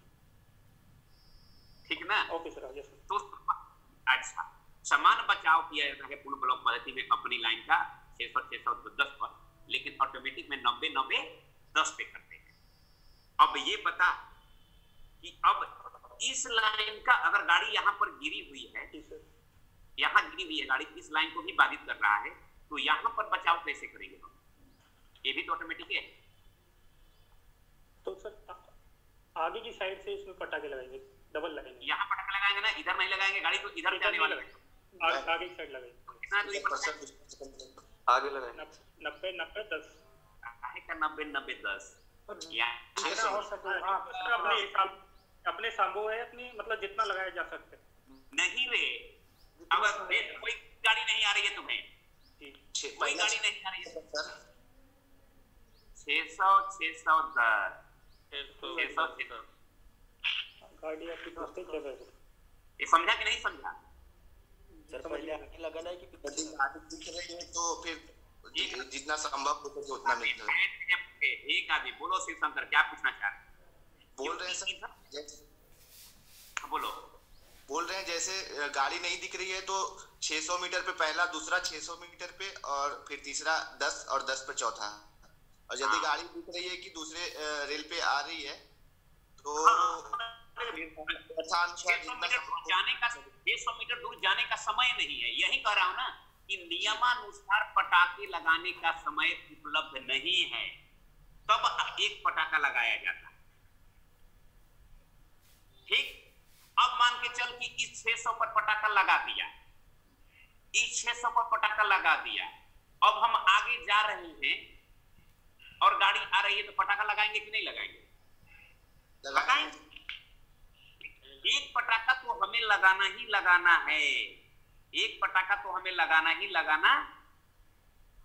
ठीक ना? ओके सर, आगे सर। तो अच्छा, समान बचाव किया जाता है पूर्ण ब्लॉक पद्धति में अपनी लाइन का 600-610 पर, लेकिन ऑटोमेटिक में 90-90-10 पे करते हैं। अब ये बता कि अब इस लाइन का अगर गाड़ी यहाँ पर गिरी हुई है, यहाँ गिरी हुई है गाड़ी, इस लाइन को भी बाधित कर रहा है, तो यहाँ पर बचाव कैसे करेंगे हम? ये भी तो ऑटोमेटिक है। तो सर आगे की साइड से इसमें पटाखे लगाएंगे, डबल लगाएंगे। यहाँ पटाखे लगाएंगे ना, इधर नहीं लगाएंगे, गाड़ी तो इधर जाने वाली है। आगे की साइड लगाएंगे। कितना दूरी पर है? आगे लगाएंगे 90-90-10 का 90-90-10 हो सके। अपने सांबो है, अपनी मतलब जितना लगाया जा सकता है। नहीं रे, अब कोई गाड़ी नहीं आ रही है तुम्हें, कोई गाड़ी नहीं आ रही है। 600-610 गाड़ी आपकी दोस्तों चल रही है। ये समझा कि नहीं समझा? सर पहले आगे लगाना है कि पीछे आगे दिख रही है तो फिर जितना संभव हो सके उतना मिलता है। एक आदमी बोलो, शिव शंकर क्या पूछना चाह रहे हैं? बोल रहे हैं सर, बोल रहे हैं जैसे गाड़ी नहीं दिख रही है तो 600 मीटर पे पहला, दूसरा 600 मीटर पे और फिर तीसरा 10 और 10 पे चौथा। और यदि गाड़ी दिख रही है कि दूसरे रेल पे आ रही है तो 600 मीटर दूर जाने का समय नहीं है। यही कह रहा हूं ना कि नियमानुसार पटाखे लगाने का समय उपलब्ध नहीं है, तब एक पटाखा लगाया जाता है। ठीक, अब मान के चल कि इस 600 पर पटाखा लगा दिया, इस 600 पर पटाखा लगा दिया, अब हम आगे जा रहे हैं और गाड़ी आ रही है तो पटाखा लगाएंगे कि नहीं लगाएंगे? लगाएंगे। एक पटाखा तो हमें लगाना ही लगाना है, एक पटाखा तो हमें लगाना ही लगाना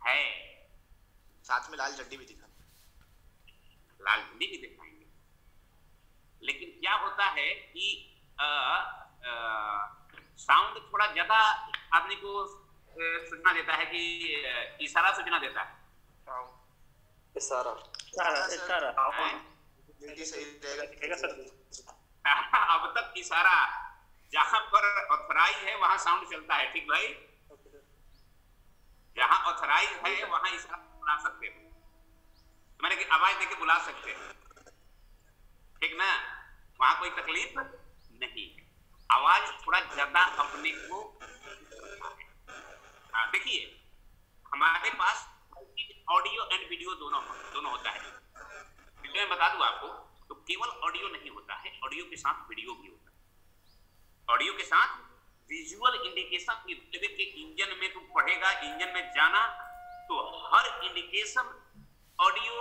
है। साथ में लाल झंडी भी दिखा, लाल झंडी भी दिखाएंगे। लेकिन क्या होता है कि साउंड थोड़ा ज्यादा आदमी को सूचना देता है कि इशारा सूचना देता है। इशारा अब तक इशारा जहां पर ऑथराइज है वहां साउंड चलता है, ठीक भाई? जहां ऑथराइज है वहां इशारा बुला सकते हो, मैंने कि आवाज देके बुला सकते हैं, ठीक ना? वहां कोई तकलीफ नहीं है। आवाज थोड़ा ज्यादा अपने को, हाँ देखिए हमारे पास ऑडियो एंड वीडियो दोनों होता है। वीडियो में बता दूं आपको, तो केवल ऑडियो नहीं होता है, ऑडियो के साथ वीडियो भी होता है। ऑडियो के साथ विजुअल इंडिकेशन, के इंजन में तुम पढ़ेगा, इंजन में जाना तो हर इंडिकेशन ऑडियो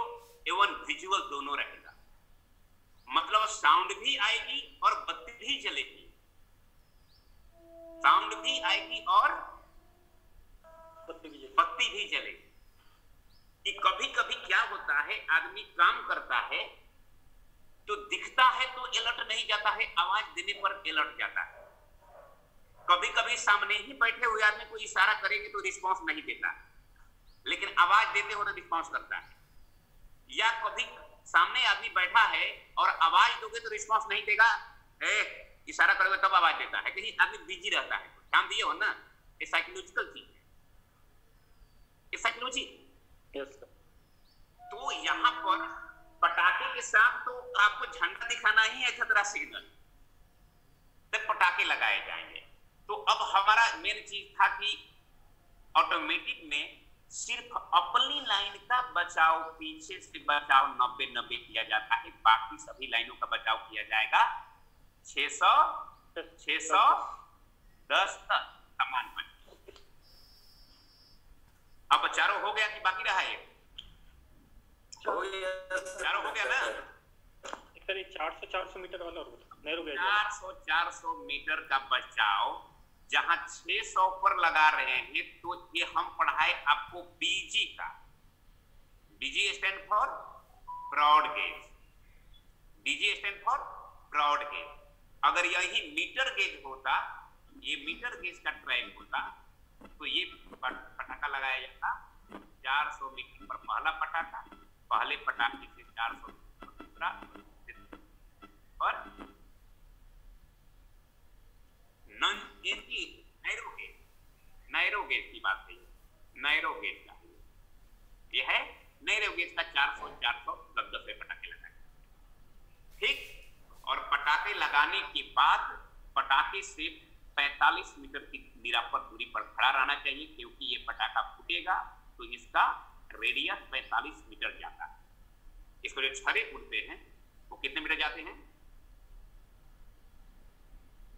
एवं विजुअल दोनों रहेगा। मतलब साउंड भी आएगी और बत्ती भी जलेगी, साउंड भी आएगी और बत्ती भी जलेगी। कि कभी कभी क्या होता है, आदमी काम करता है तो दिखता है तो अलर्ट नहीं जाता है, आवाज देने पर अलर्ट जाता है। कभी कभी सामने ही बैठे हुए आदमी को इशारा करेंगे तो रिस्पांस नहीं देता, लेकिन आवाज देते हो तो रिस्पांस करता है। या कभी सामने आदमी बैठा है और आवाज दोगे तो रिस्पांस नहीं देगा, इशारा करोगे तब आवाज देता है। कहीं आदमी बिजी रहता है, ध्यान दिए हो ना, ये साइकोलॉजिकल चीज है, ये साइकोलॉजी। तो यहां पर पटाखे के साथ तो आपको झंडा दिखाना ही है, खतरा सिग्नल, तब पटाखे लगाए जाएंगे। तो अब हमारा मेन चीज था कि ऑटोमेटिक में सिर्फ अपनी लाइन का बचाव, पीछे से बचाव 90-90 किया जाता है, बाकी सभी लाइनों का बचाव किया जाएगा 610 तक समान बन। अब चारों हो गया कि बाकी रहा है? चारों हो गया ना? सर ये 400 मीटर वाला नैरो गेज 400 मीटर का बचाव जहां 600 पर लगा रहे हैं, तो ये हम पढ़ाए आपको बीजी का। BG stand for broad gauge, BG stand for broad gauge. अगर यही मीटर गेज होता, ये मीटर गेज का ट्रैक होता, तो ये पटाखा लगाया जाता 400 मीटर पर पहला पटाखा, पहले पटाखे से 400 दूसरा, और नैरो गेज की बात है, नैरो गेज का ये है, नैरो गेज का 400 10 पटाखे लगाए, ठीक। और पटाखे लगाने के बाद पटाखे से 45 मीटर की निरापद दूरी पर खड़ा रहना चाहिए, क्योंकि ये पटाखा फूटेगा तो इसका रेडियस 45 मीटर जाता है। इसको जो छर्रे उड़ते हैं वो कितने मीटर जाते हैं?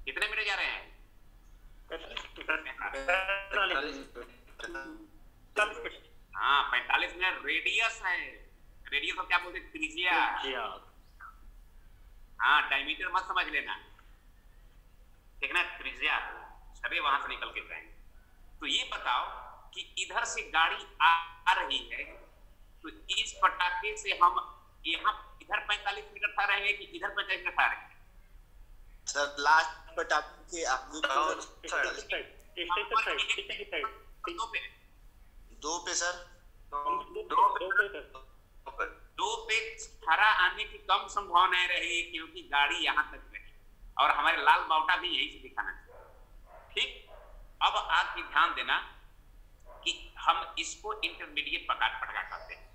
कितने मीटर जा रहे हैं? 45 मीटर रेडियस है। रेडियस को क्या बोलते हैं? त्रिज्या। हाँ, डायमीटर मत समझ लेना, ठीक ना, त्रिज्या। छर्रे वहां से निकल के जाएंगे। तो ये बताओ कि इधर से गाड़ी आ रही है, तो इस पटाखे से हम यहाँ इधर 45 मीटर था रहेंगे कि इधर 45 मीटर था रहेंगे? सर लास्ट पटाखे के आगे दो पे सर, दो पे खड़ा आने की कम संभावना रहेगी, क्योंकि गाड़ी यहाँ तक रही और हमारे लाल बाउटा भी यही से दिखाना चाहिए, ठीक। अब आप ध्यान देना कि हम इसको इंटरमीडिएट पटाखा कहते हैं।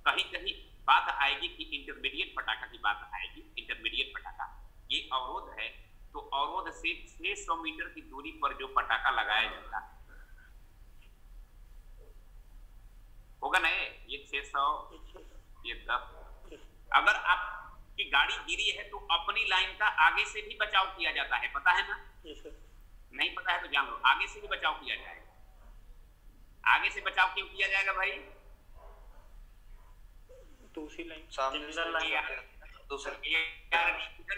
कहीं कहीं बात आएगी कि इंटरमीडिएट पटाखा की बात आएगी। इंटरमीडिएट पटाखा ये अवरोध है, तो अवरोध से 600 मीटर की दूरी पर जो पटाखा लगाया जाता है होगा ना, ये 600, ये 10। अगर आपकी गाड़ी गिरी है तो अपनी लाइन का आगे से भी बचाव किया जाता है, पता है ना? नहीं पता है तो जान लो, आगे से भी बचाव किया जाएगा। आगे से बचाव क्यों किया जाएगा भाई? दूसरी लाइन सामने इधर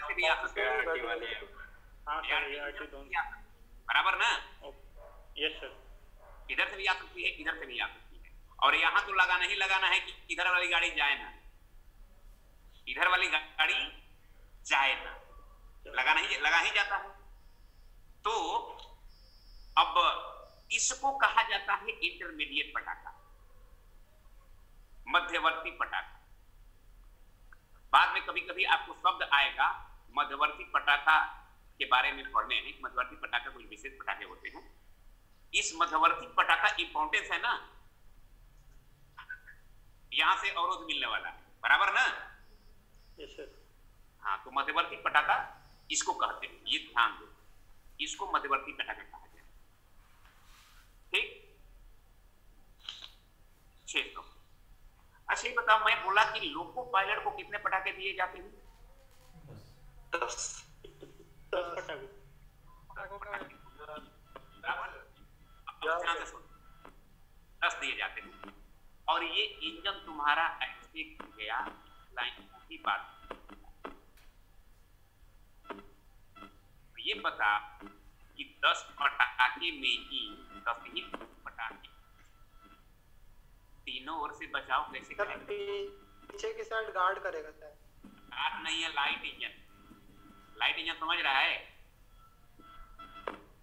से भी आ सकती है, बराबर ना? यस सर, इधर से भी आ सकती है, इधर से भी आ सकती है। और यहाँ तो लगाना ही लगाना है कि इधर वाली गाड़ी जाए ना, इधर वाली गाड़ी जाए ना, लगा ही जाता है। तो अब इसको कहा जाता है इंटरमीडिएट पटाखा, मध्यवर्ती पटाखा। बाद में कभी कभी आपको शब्द आएगा मध्यवर्ती पटाखा के बारे में पढ़ने हैं। मध्यवर्ती पटाखा कुछ विशेष पटाखे होते हैं। इस मध्यवर्ती पटाखा इंपॉर्टेंस है ना, यहां से अवरोध मिलने वाला है, बराबर ना? Yes sir. हाँ, तो मध्यवर्ती पटाखा इसको कहते हैं, ये ध्यान दो, इसको मध्यवर्ती पटाखा कहा जाए। ठीक, 600। अच्छा ये बताओ, मैं बोला कि लोको पायलट को कितने पटाखे दिए जाते हैं? 10 पटाखे। ध्यान से सुनो, 10 दिए जाते हैं। और ये इंजन तुम्हारा ऐसे गया लाइन की बात। तो ये बता कि 10 पटाखे में ही 10 ही पटाखे तीनों ओर से बचाव कैसे करेंगे? पीछे की साइड गार्ड करेगा सर। गार्ड नहीं है, लाइट इंजन। लाइट इंजन समझ रहा है?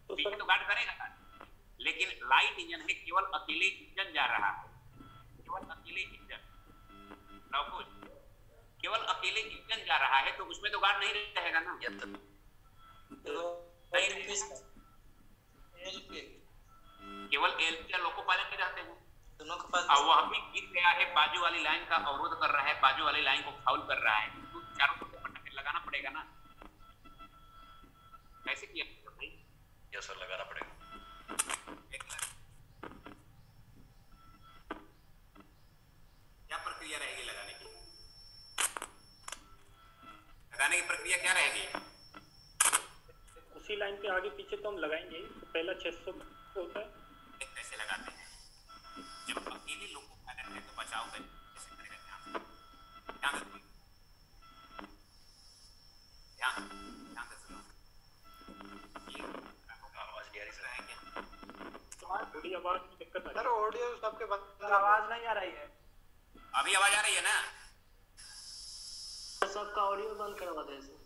पीछे तो गार्ड करेगा, लेकिन लाइट इंजन है, केवल अकेले इंजन जा रहा है, केवल अकेले इंजन, केवल अकेले इंजन जा रहा है, तो उसमें तो गार्ड नहीं रहेगा ना। केवल एलपी या लोको पायलट में जाते हैं। दोनों के पास अब वह भी गिर गया है, बाजू वाली लाइन का अवरोध कर रहा है, बाजू वाली लाइन को फाउल कर रहा है, तो चारों तरफ पटाखे लगाना पड़ेगा ना। कैसे किया भाई? यस सर, लगाना पड़ेगा। क्या प्रक्रिया रहेगी लगाने की? लगाने की प्रक्रिया क्या रहेगी? उसी लाइन पे आगे पीछे तो हम लगाएंगे। तो पहला 600 होता है। कैसे लगाते हैं? जब अकेले लोग को पायलट है तो बचाव कैसे करेगा? ध्यान से ध्यान से सुनो। ये आवाज क्लियर है क्या? थोड़ी आवाज में दिक्कत आ सर रही है। ऑडियो सबके बंद, आवाज नहीं आ रही है। अभी आवाज आ रही है ना? सबका ऑडियो बंद करवा दे सर।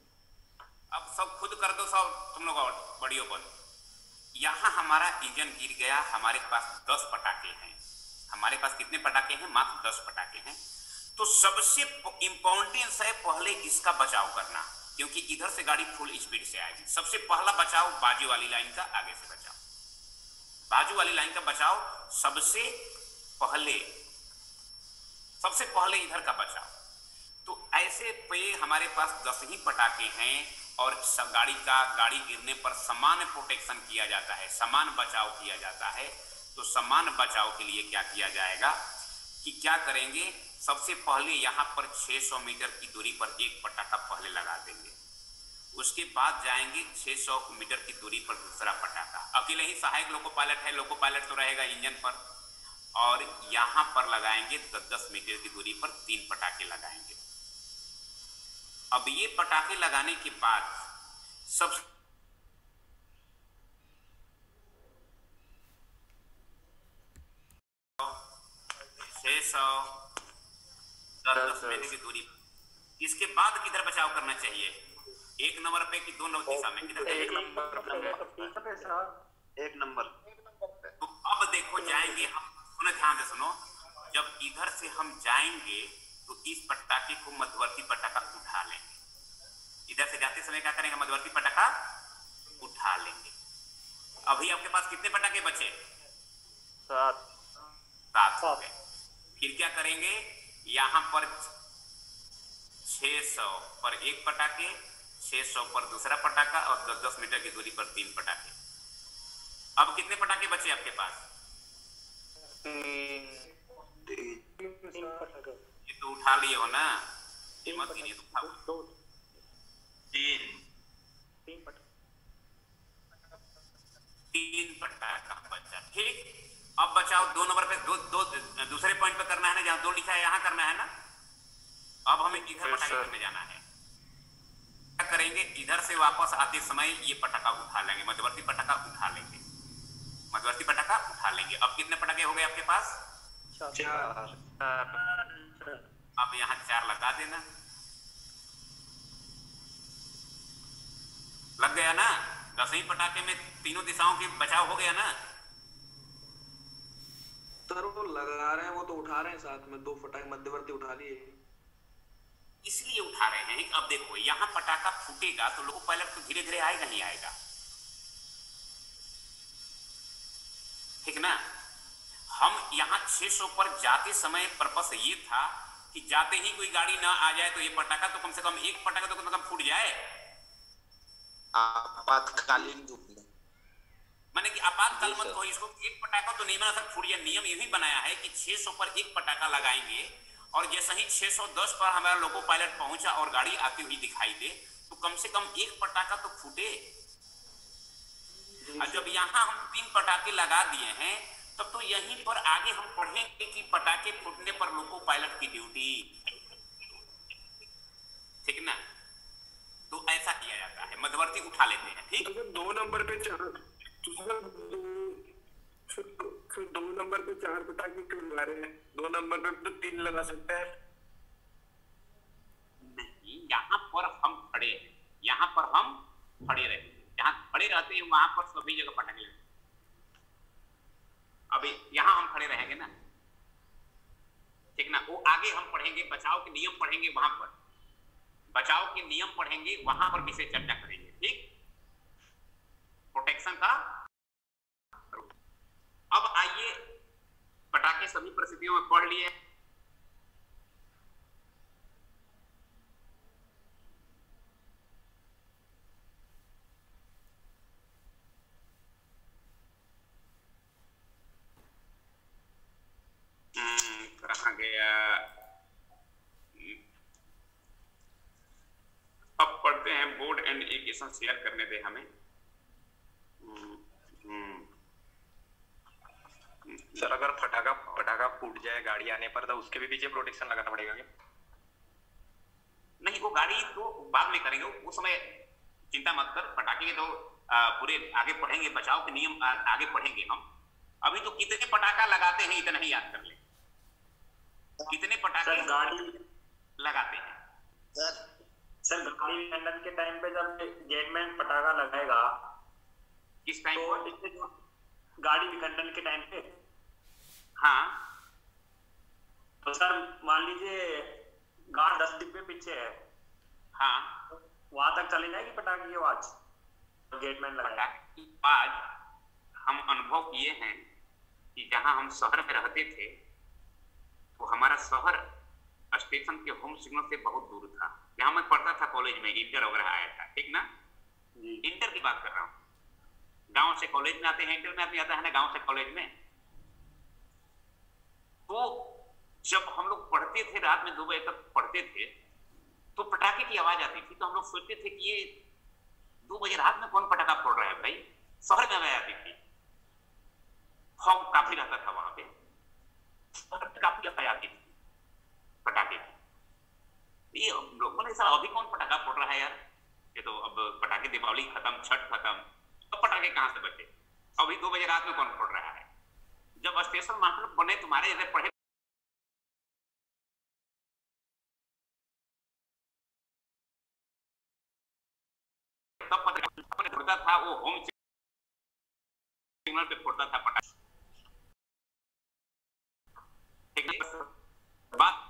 अब सब खुद कर दो, सब तुम लोग बड़ियों पर। यहाँ हमारा इंजन गिर गया, हमारे पास 10 पटाखे हैं। हमारे पास कितने पटाखे हैं? मात्र 10 पटाखे हैं। तो सबसे इंपॉर्टेंस है पहले इसका बचाव करना, क्योंकि इधर से गाड़ी फुल स्पीड से आएगी। सबसे पहला बचाव बाजू वाली लाइन का, आगे से बचाव, बाजू वाली लाइन का बचाव सबसे पहले इधर का बचाव। तो ऐसे पे हमारे पास 10 ही पटाखे हैं और सब गाड़ी गिरने पर समान प्रोटेक्शन किया जाता है, समान बचाव किया जाता है। तो समान बचाव के लिए क्या किया जाएगा कि क्या करेंगे? सबसे पहले यहाँ पर 600 मीटर की दूरी पर एक पटाखा पहले लगा देंगे। उसके बाद जाएंगे 600 मीटर की दूरी पर दूसरा पटाखा। अकेले ही सहायक लोको पायलट है, लोको पायलट तो रहेगा इंजन पर, और यहाँ पर लगाएंगे 10 मीटर की दूरी पर 3 पटाखे लगाएंगे। अब ये पटाखे लगाने के बाद सब 600 10 मीटर की दूरी। इसके बाद किधर बचाव करना चाहिए? 1 नंबर पे कि 2 दिशा में? किधर? 1 नंबर। तो अब देखो जाएंगे हम, ध्यान से सुनो। जब इधर से हम जाएंगे तो इस पटाखे को मध्यवर्ती पटाखा उठा लेंगे। इधर से जाते समय क्या करेंगे? मध्यवर्ती पटाखा उठा लेंगे। अभी आपके पास कितने पटाखे बचे? 7 हो गए। फिर क्या करेंगे? यहाँ पर 600 पर एक पटाखे, 600 पर दूसरा पटाखा और 10 मीटर की दूरी पर 3 पटाखे। अब कितने पटाखे बचे आपके पास? 3 पटाखे। ये तो उठा लिए हो ना? हिम्मत की नहीं तो उठाओ। 3 पटाखा बचा। ठीक, अब बचाओ 2 नंबर पे, दूसरे पॉइंट पे करना है ना, जहाँ 2 लिखा है यहाँ करना है ना। अब हमें इधर पटाखे में जाना है। क्या करेंगे? इधर से वापस आते समय ये पटाखा उठा लेंगे, मध्यवर्ती पटाखा उठा लेंगे, मध्यवर्ती पटाखा उठा लेंगे। अब कितने पटाखे हो गए आपके पास? 4। अब यहाँ 4 लगा देना। लग गया ना? 10 ही पटाखे में तीनों दिशाओं की बचाव हो गया ना? सर वो लगा रहे हैं, वो तो उठा रहे हैं साथ में 2 पटाखे मध्यवर्ती उठा लिए। इसलिए उठा रहे हैं कि अब देखो यहाँ पटाखा फूटेगा तो लोको पायलट तो धीरे धीरे आएगा ही आएगा, ठीक ना। हम यहाँ 600 पर जाते समय पर्पस ये था कि जाते ही कोई गाड़ी ना आ जाए तो ये पटाखा तो कम से कम एक पटाखा तो कम से कम फूट जाए, आपातकालीन रूप में, माने कि आपातकाल मत कहो इसको, एक पटाखा तो नहीं बना सकता फूट जाए। नियम यही बनाया है कि 600 पर एक पटाखा लगाएंगे और जैसे ही 610 पर हमारा लोको पायलट पहुंचा और गाड़ी आती हुई दिखाई दे तो कम से कम एक पटाखा तो फूटे। और जब यहाँ हम 3 पटाखे लगा दिए हैं तब तो यहीं पर आगे हम पढ़ेंगे कि पटाखे फूटने पर लोको पायलट की ड्यूटी, ठीक ना। तो ऐसा किया जाता है, मध्यवर्ती उठा लेते हैं, ठीक। अगर 2 नंबर पे 4 फिर 2 नंबर पे 4 पटाखे क्यों लगा रहे हैं? 2 नंबर पे तो 3 लगा सकते हैं। नहीं, यहाँ पर हम खड़े हैं, यहाँ पर हम खड़े रहते हैं, जहाँ खड़े रहते हैं वहां पर सभी जगह पटाखे लगते हैं। अभी यहाँ हम खड़े रहेंगे ना, ठीक ना, वो आगे हम पढ़ेंगे, बचाव के नियम पढ़ेंगे, वहां पर बचाव के नियम पढ़ेंगे, वहां पर विषय चर्चा करेंगे, ठीक। प्रोटेक्शन का। अब आइए पटाखे सभी परिस्थितियों में पढ़ लिए। कहाँ गया? अब पढ़ते हैं बोर्ड एंड एजुकेशन शेयर करने दे हमें। सर अगर पटाखा फूट जाए गाड़ी आने पर तो उसके भी पीछे प्रोटेक्शन लगाना पड़ेगा क्या? नहीं, वो गाड़ी तो बाद में करेंगे, उस समय चिंता मत कर। पटाखे के तो पूरे आगे पढ़ेंगे, बचाव के नियम आगे पढ़ेंगे हम। अभी तो कितने पटाखा लगाते हैं इतना ही याद कर ले, कितने पटाखे गाड़ी लगाते हैं। सर गाड़ी विखंडन के टाइम पे जब गेटमैन पटाखा लगाएगा, किस टाइम तो गाड़ी विखंडन के टाइम पे, हाँ, तो सर मान लीजिए गार्ड 10 डिब्बे पीछे है, हाँ, वहां तक चली जाएगी पटाखे की आवाज, गेटमैन लगाएगा। पटाखे की आवाज हम अनुभव किए हैं कि जहां हम शहर में रहते थे तो हमारा शहर स्टेशन के होम सिग्नल से बहुत दूर था। जहां मैं पढ़ता था कॉलेज में, इंटर वगैरह आया था, ठीक ना, इंटर की बात कर रहा हूँ। गांव से कॉलेज में आते हैं, इंटर में आते आता है ना गांव से कॉलेज में। तो जब हम लोग पढ़ते थे, रात में 2 बजे तक पढ़ते थे, तो पटाखे की आवाज आती थी तो हम लोग सोचते थे कि ये 2 बजे रात में कौन पटाखा फोड़ रहा है भाई। शहर में आवाज आती थी, फॉग काफी रहता था वहां पे, काफी आवाज आती थी पटाखे की। ये लोगों ने सर अभी कौन पटाखा फोड़ रहा है यार, ये तो अब पटाखे दीपावली खत्म, छठ खत्म, अब पटाखे कहां से बचे, अभी 2 बजे रात में कौन फोड़ रहा है। जब स्टेशन मास्टर बने तुम्हारे जैसे पढ़े तब पता फोड़ता था, वो होम सिग्नल पे फोड़ता था पटाखा, ठीक है। बात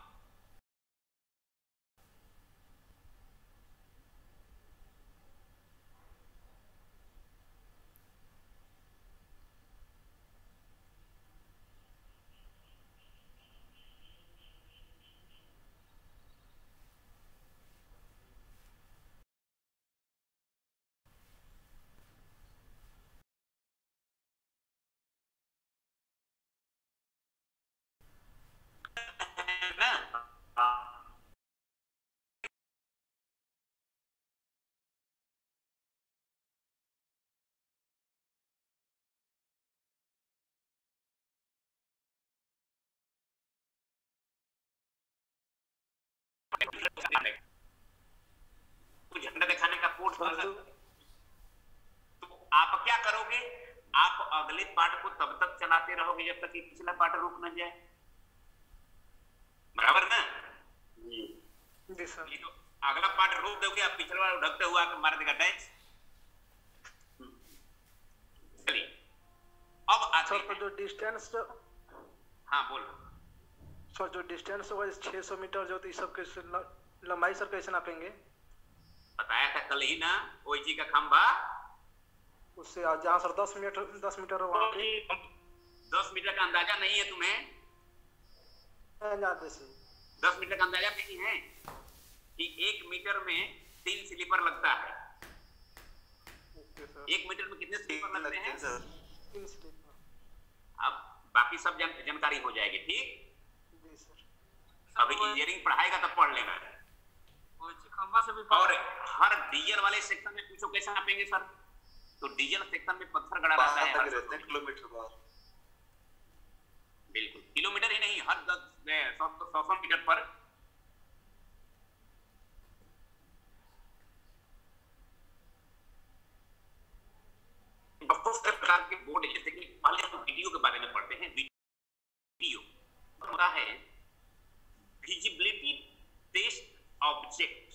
झंडा दिखाने का कोर्स अलग। तो आप क्या करोगे, आप अगले पार्ट को तब तक चलाते रहोगे जब तक कि पिछला पार्ट रुक न जाए, बराबर ना। ये तो अगला पार्ट रोक दोगे, आप पिछला वाला ढकते हुआ मार देगा डैश। चलिए अब आते हैं जो डिस्टेंस, हाँ बोलो सर जो डिस्टेंस होगा 600 मीटर जो तो सब के लंबाई सर कैसे नापेंगे? बताया था कल ही ना, ओईजी का खंभा उससे जहाँ सर 10 मीटर वहाँ पे 10 मीटर का अंदाजा नहीं है तुम्हें? जानते से 10 मीटर का अंदाजा नहीं है कि 1 मीटर में 3 स्लीपर लगता है। Okay sir. 1 मीटर में कितने स्लीपर लगते हैं? 3 स्लीपर। अब बाकी सब जानकारी हो जाएगी, ठीक? जी सर। अभी इंजीनियरिंग पढ़ाएगा तब पढ़ लेना। खंभा से भी और हर डीजल वाले सेक्शन में पूछो कैसे नापेंगे सर, तो डीजल सेक्शन में पत्थर गड़ा रहता है हर किलोमीटर पर। बिल्कुल, किलोमीटर ही नहीं, हर 100 मीटर पर। बहुत सारे प्रकार के बोर्ड, जैसे कि पहले हम वीडियो के बारे में पढ़ते हैं। वीडियो होता है visibility test object,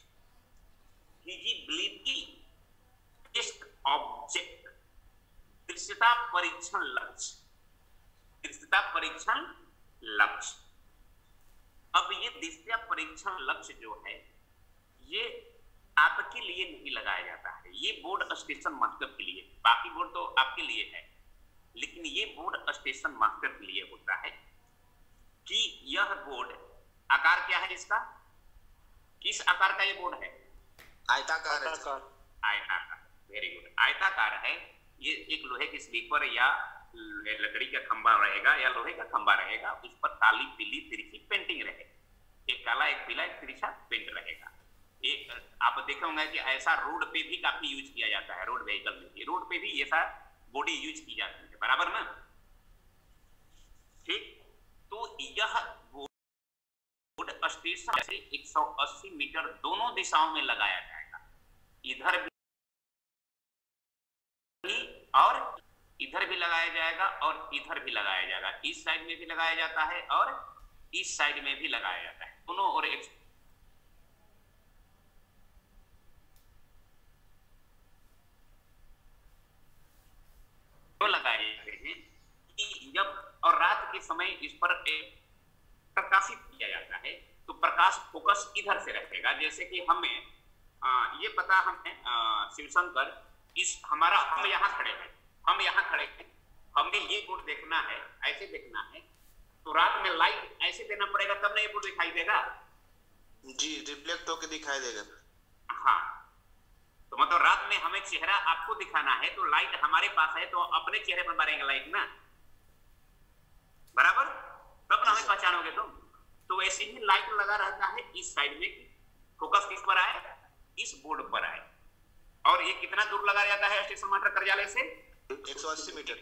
visibility test object, दृश्यता परीक्षण लक्ष्य, दृश्यता परीक्षण लक्ष्य। अब ये दृश्यता परीक्षण लक्ष्य जो है ये आपके लिए नहीं लगाया जाता है, ये बोर्ड स्टेशन मास्टर के लिए। बाकी बोर्ड तो आपके लिए है, लेकिन ये बोर्ड स्टेशन मास्टर के लिए होता है कि यह बोर्ड आकार क्या है इसका, किस आकार का ये बोर्ड है? आयताकार है। आयताकार, वेरी गुड, आयताकार है। ये एक लोहे की स्लीपर या लकड़ी का खंभा रहेगा या लोहे का खंभा रहेगा, उस पर काली पीली तिरछी पेंटिंग रहेगी, एक काला एक पीला एक तिरछा पेंट रहेगा। एक आप देखे होंगे कि ऐसा रोड पे भी काफी यूज किया जाता है, रोड व्हीकल में, रोड पे भी ऐसा बॉडी यूज की जाती है, बराबर ना? ठीक, तो यह बोर्ड स्टेशन से 180 मीटर दोनों दिशाओं में लगाया जाएगा, इधर भी और इधर भी लगाया जाएगा और इधर भी लगाया जाएगा। इस साइड में भी लगाया जाता है और इस साइड में भी लगाया जाता है, दोनों और एक लगाए जाते हैं कि जब और रात के समय इस पर प्रकाशित किया जाता है तो प्रकाश फोकस इधर से रहेगा। जैसे कि हमें ये पता हमें शिवशंकर इस हमारा हम यहाँ खड़े हैं, हमें ये बोर्ड देखना है, ऐसे देखना है, तो रात में लाइट ऐसे देना पड़ेगा तब ना ये बोर्ड दिखाई देगा। जी, रिफ्लेक्ट होकर दिखाई देगा। हाँ, तो मतलब रात में हमें चेहरा आपको दिखाना है तो लाइट हमारे पास है तो अपने चेहरे पर मारेंगे लाइट ना, बराबर, तब ना हमें पहचानोगे तुम। तो ऐसे ही लाइट लगा रहता है इस साइड में, फोकस किस पर आए, इस बोर्ड पर आए। और ये कितना दूर लगाया जाता है स्टेशन मास्टर कार्यालय से? 180 मीटर।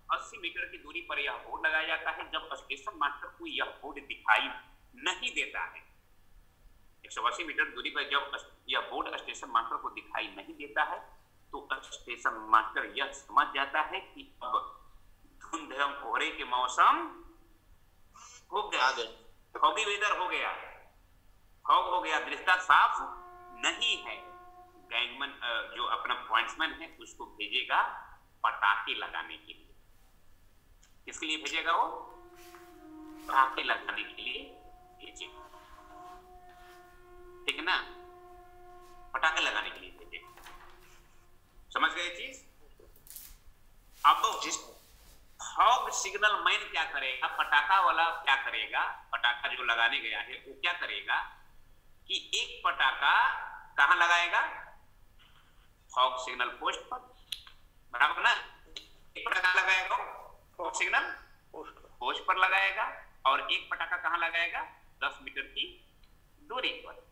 80 मीटर की दूरी पर यह बोर्ड लगाया जाता है। जब स्टेशन मास्टर को यह बोर्ड दिखाई नहीं देता है, 180 मीटर दूरी पर जब यह बोर्ड स्टेशन मास्टर को दिखाई नहीं देता है तो स्टेशन मास्टर यह समझ जाता है कि अब धुंध एवं कोहरे के मौसम हो गया, फॉगी वेदर हो गया, फॉग हो गया, दृश्यता साफ नहीं है। गैंगमैन जो अपना पॉइंट्समैन है उसको भेजेगा पटाखे लगाने के लिए। किसके लिए भेजेगा वो? पटाखे लगाने के लिए भेजेगा, ठीक है ना, पटाखे लगाने के लिए भेजेगा। समझ गए चीज? अब फॉग सिग्नल मैन क्या करेगा, पटाखा वाला क्या करेगा, पटाखा जो लगाने गया है वो क्या करेगा कि एक पटाखा कहां लगाएगा? फॉग सिग्नल पोस्ट पर, बराबर ना? एक पटाखा लगाएगा फॉग सिग्नल पोस्ट पर लगाएगा और एक पटाखा कहां लगाएगा? 10 मीटर की दूरी पर।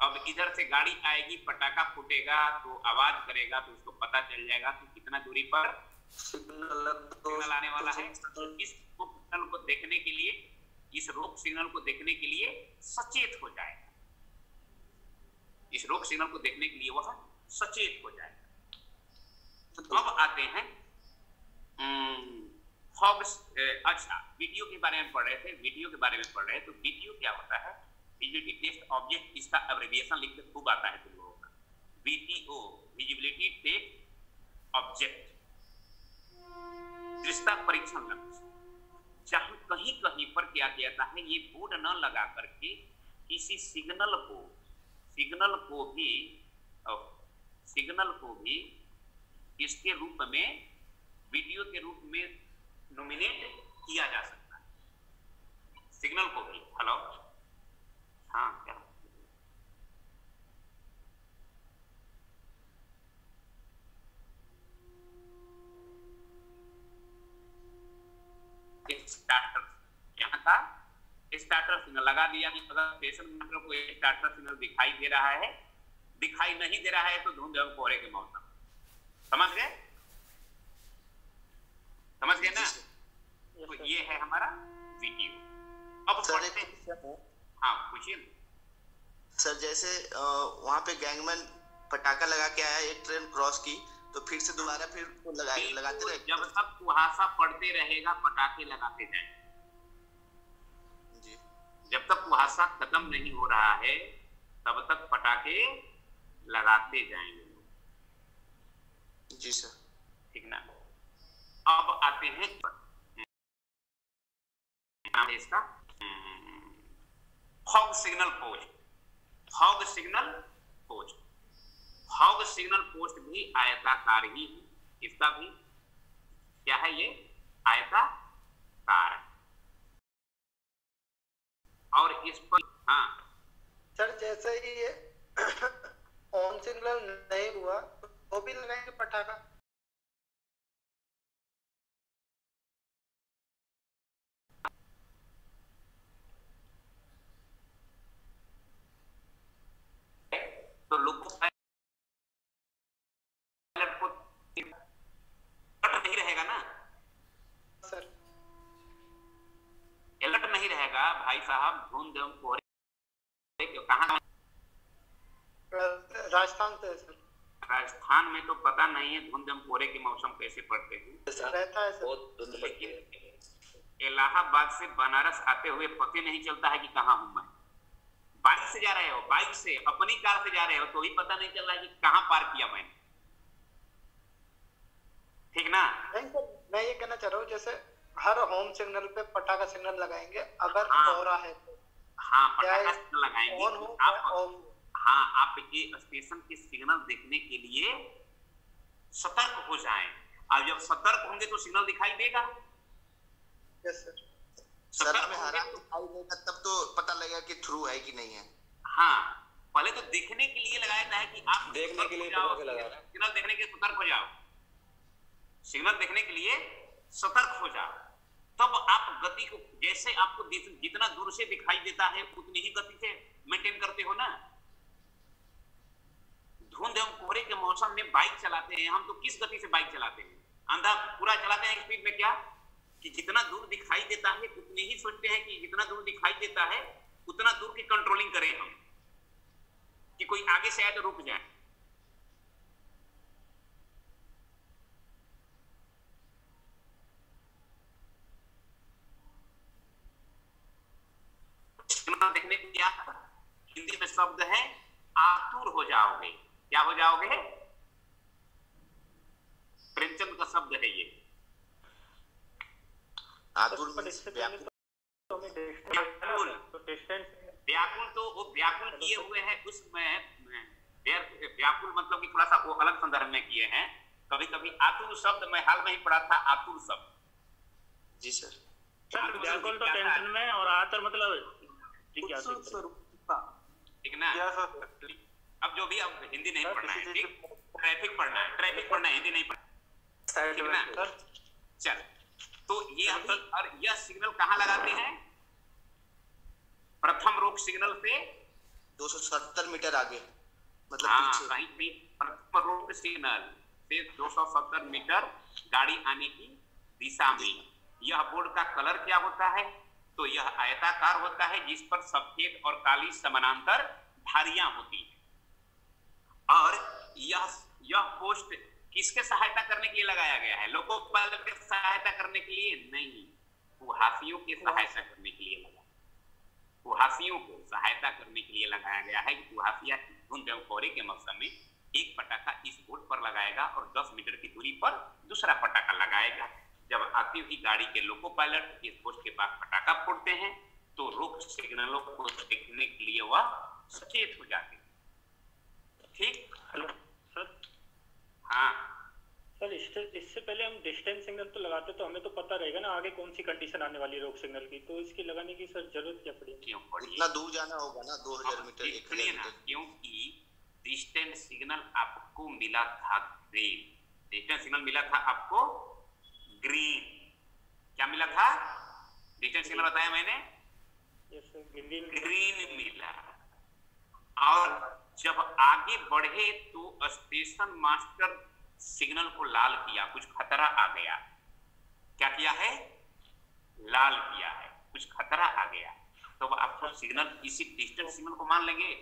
अब इधर से गाड़ी आएगी, पटाखा फूटेगा तो आवाज करेगा तो उसको पता चल जाएगा कि कितना दूरी पर सिग्नल आने वाला है। इस सिग्नल को देखने के लिए, इस रोक सिग्नल को देखने के लिए सचेत हो जाएगा, इस रोक सिग्नल को देखने के लिए वह सचेत हो जाएगा। अब आते हैं फॉग। अच्छा, वीडियो के बारे में पढ़ रहे थे, वीडियो के बारे में पढ़ रहे हैं तो वीडियो क्या होता है? विजिबिलिटी टेस्ट ऑब्जेक्ट, इसका एब्रिविएशन लिखते खूब आता है तुम लोगों का, VTO, विजिबिलिटी टेस्ट ऑब्जेक्ट, दृश्यता परीक्षण लक्ष्य। जहां कहीं कहीं पर क्या किया जाता है, ये बोर्ड न लगा करके इसी सिग्नल को भी इसके रूप में, वीडियो के रूप में नॉमिनेट किया जा सकता है। सिग्नल को भी, हेलो, हाँ क्या स्टार्टर, यहाँ का स्टार्टर सिग्नल लगा दिया कि अगर स्टेशन मास्टर को स्टार्टर सिग्नल दिखाई दे रहा है, दिखाई नहीं दे रहा है तो धुंध एवं कोहरे के मौसम। समझ गए ना? तो ये है हमारा वीडियो। अब पढ़ते हैं। हाँ पूछिए सर। जैसे वहां पे गैंगमैन पटाखा लगा के आया, एक ट्रेन क्रॉस की, तो फिर से दोबारा फिर लगाते रहे। जब तक कुहासा पड़ते रहेगा पटाखे लगाते जाएं। जी। जब तक कुहासा खत्म नहीं हो रहा है तब तक पटाखे लगाते जाएंगे। जी सर। ठीक ना? अब आते हैं इसका fog signal post. Fog signal post, fog signal post भी आयताकार ही है। इसका भी क्या है? ये आयताकार है। और इस पर हाँ सर, जैसे ही ये ऑन सिग्नल नहीं हुआ तो भी लगाएंगे पटाखा? तो लोको पायलट को नहीं रहेगा ना सर? अलर्ट नहीं रहेगा भाई साहब। धुंध एवं कोहरे कहाँ? राजस्थान से सर। राजस्थान में तो पता नहीं है धुंध एवं कोहरे के मौसम कैसे पड़ते हैं। रहता है सर। लेकिन इलाहाबाद से बनारस आते हुए पता नहीं चलता है कि कहाँ हूं मैं। बाइक से जा रहे हो, बाइक से अपनी कार से जा रहे हो तो भी पता नहीं चल रहा है कि कहाँ पार किया मैंने। ठीक ना? नहीं सर, मैं ये कहना चाह रहा हूँ जैसे हर होम सिग्नल पे पटाखा सिग्नल लगाएंगे अगर कोहरा है तो। हाँ पटाखा सिग्नल लगाएंगे। ऑन हो ऑफ। हाँ, आप ये स्टेशन के सिग्नल देखने के लिए सतर्क हो जाएं। अब जब सतर्क होंगे तो सिग्नल दिखाई देगा। Yes sir. सर में हरा दिखाई देगा तब तो पता लगेगा कि थ्रू है कि नहीं है। हाँ, पहले तो देखने के लिए लगाया था कि आप देखने के लिए सिग्नल देखने के सतर्क हो जाओ। सिग्नल देखने के लिए सतर्क हो जाओ, तब आप गति को, जैसे आपको जितना दूर से दिखाई देता है उतनी ही गति से मेंटेन करते हो ना। धुंध एवं कोहरे के मौसम में बाइक चलाते हैं हम तो किस गति से बाइक चलाते हैं? अंधा पूरा चलाते हैं स्पीड में, क्या कि जितना दूर दिखाई देता है उतनी ही सोचते हैं कि जितना दूर दिखाई देता है उतना दूर की कंट्रोलिंग करें हम, कि कोई आगे से आए तो रुक जाए। देखने को क्या हिंदी में शब्द है आतुर हो जाओगे। क्या हो जाओगे? प्रेमचंद का शब्द है ये। आतुर व्याकुल तो वो व्याकुल किए हुए हैं उसमें। व्याकुल मतलब कि थोड़ा सा वो अलग संदर्भ में किए हैं। कभी कभी आतुर शब्द मैं हाल में ही पढ़ा था, आतुर शब्द। जी सर। व्याकुल तो टेंशन में और आतर मतलब ठीक है ठीक ना? अब जो भी, अब हिंदी नहीं पढ़ना है, ठीक? ट्रैफिक पढ़ना है, ट्रैफिक पढ़ना है, हिंदी नहीं पढ़ना, ठीक ना? चल, तो ये अभी, और यह सिग्नल कहाँ लगाते हैं? प्रथम रोक सिग्नल से 270 मीटर आगे, मतलब हाँ, कहीं भी प्रथम रोक सिग्नल से 270 मीटर गाड़ी आने की दिशा में। यह बोर्ड का कलर क्या होता है? तो यह आयताकार होता है जिस पर सफेद और काली समानांतर धारियां होती हैं। और यह पोस्ट किसके सहायता करने के लिए लगाया गया है? लोको पायलट के सहायता करने के लिए नहीं, कुहासियों की सहायता करने के लिए लगा। कुहासियों को सहायता करने के लिए लगाया गया है कि कुहासिया धुंध एवं कोहरे के मौसम में एक पटाखा इस बोर्ड पर लगाएगा और 10 मीटर की दूरी पर दूसरा पटाखा लगाएगा। जब आती हुई गाड़ी के लोको पायलट इस पोस्ट के पास पटाखा फोड़ते हैं तो रुक सिग्नलों को देखने के लिए वह सचेत हो जाते हैं। ठीक। Hello sir. हाँ सर इससे पहले हम डिस्टेंस सिग्नल तो लगाते तो हमें तो पता रहेगा ना आगे कौन सी कंडीशन आने वाली है रोक सिग्नल की, तो इसकी लगाने की सर जरूरत क्या पड़ेगी? क्यों पड़ी? उतना दूर जाना होगा ना, 2000 मीटर, 1000 मीटर। क्योंकि डिस्टेंस सिग्नल आपको मिला था ग्रीन, डिस्टेंस सिग्नल मिला था आपको ग्रीन। क्या मिला था? डिस्टेंस सिग्नल बताया मैंने, ग्रीन मिला। और जब आगे बढ़े तो स्टेशन मास्टर सिग्नल को लाल किया, कुछ खतरा आ गया। क्या किया है? लाल किया है, कुछ खतरा आ गया। तो आपको सिग्नल, इसी डिस्टेंस सिग्नल को मान लेंगे,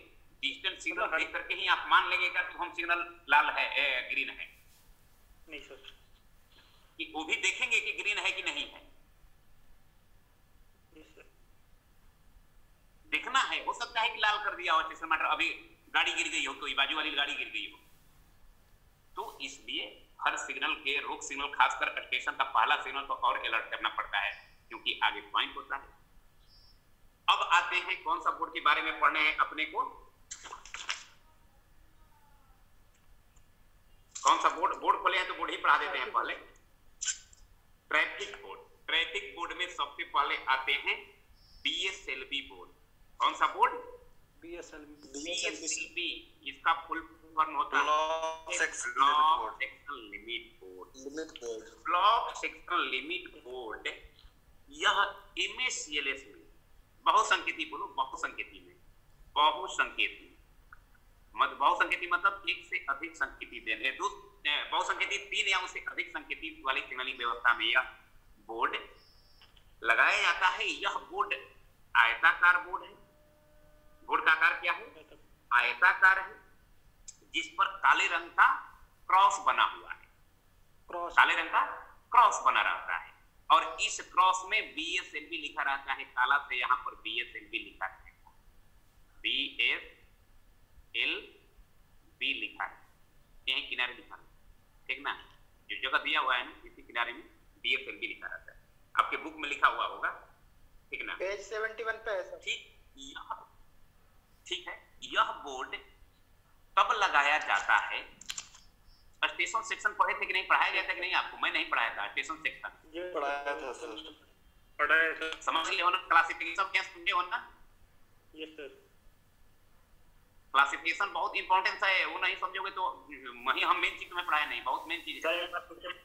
डिस्टेंस सिग्नल देख करके ही आप मान लेंगे कि हम सिग्नल लाल है, ग्रीन है? नहीं सर, कि वो भी देखेंगे कि ग्रीन है कि नहीं है, देखना है। हो सकता है कि लाल कर दिया हो स्टेशन मास्टर, अभी गाड़ी गिर गई हो, कोई बाजू वाली गाड़ी गिर गई हो। तो इसलिए हर सिग्नल के, रोक सिग्नल खासकर स्टेशन का पहला सिग्नल तो और अलर्ट करना पड़ता है, क्योंकि आगे पॉइंट होता है। अब आते हैं कौन सा बोर्ड के बारे में पढ़ने हैं अपने को, कौन सा बोर्ड? बोर्ड खोले हैं तो बोर्ड ही पढ़ा देते हैं पहले। Traffic board. ट्रैफिक बोर्ड में सबसे पहले आते हैं बीएसएलवी बोर्ड। कौन सा बोर्ड? बीएसएलवी। इसका फुल फॉर्म होता है block section limit board. Block section limit board यह एमएससीएलएस में बहुसंकेती, बोलो बहुसंकेती में, बहुसंकेती बहुसंकेती मतलब एक से अधिक संकेती देने, बहुसंकेती 3 या उससे अधिक संकेती वाली सिग्नलिंग व्यवस्था में यह बोर्ड लगाया जाता है। यह बोर्ड आयताकार बोर्ड है। बोर्ड का आकार क्या है? आयताकार है, जिस पर काले रंग का क्रॉस बना हुआ है, काले रंग का क्रॉस बना रहता है। और इस क्रॉस में बीएसएलवी लिखा रहता है, काला से यहाँ पर बीएसएलवी लिखा है, BSLV लिखा है, यही किनारे लिखा है, ठीक ना? जो जगह दिया हुआ है ना, इसी किनारे में BSLV लिखा रहता है। आपके बुक में लिखा हुआ होगा, ठीक ना? पेज 71 पे है सर। ठीक है। यह बोर्ड तब लगाया जाता है, स्टेशन सेक्शन पढ़े थे कि नहीं? पढ़ाया गया था कि नहीं आपको? मैं नहीं पढ़ाया था स्टेशन सेक्शन। पढ़ाया था सर। पढ़ाया था। समझ लिए हो ना? क्लासिफिकेशन क्या समझे हो ना? Yes sir. क्लासिफिकेशन बहुत इंपॉर्टेंट है, वो नहीं समझोगे तो वही हम मेन चीज तुम्हें पढ़ाया नहीं, बहुत मेन चीज है,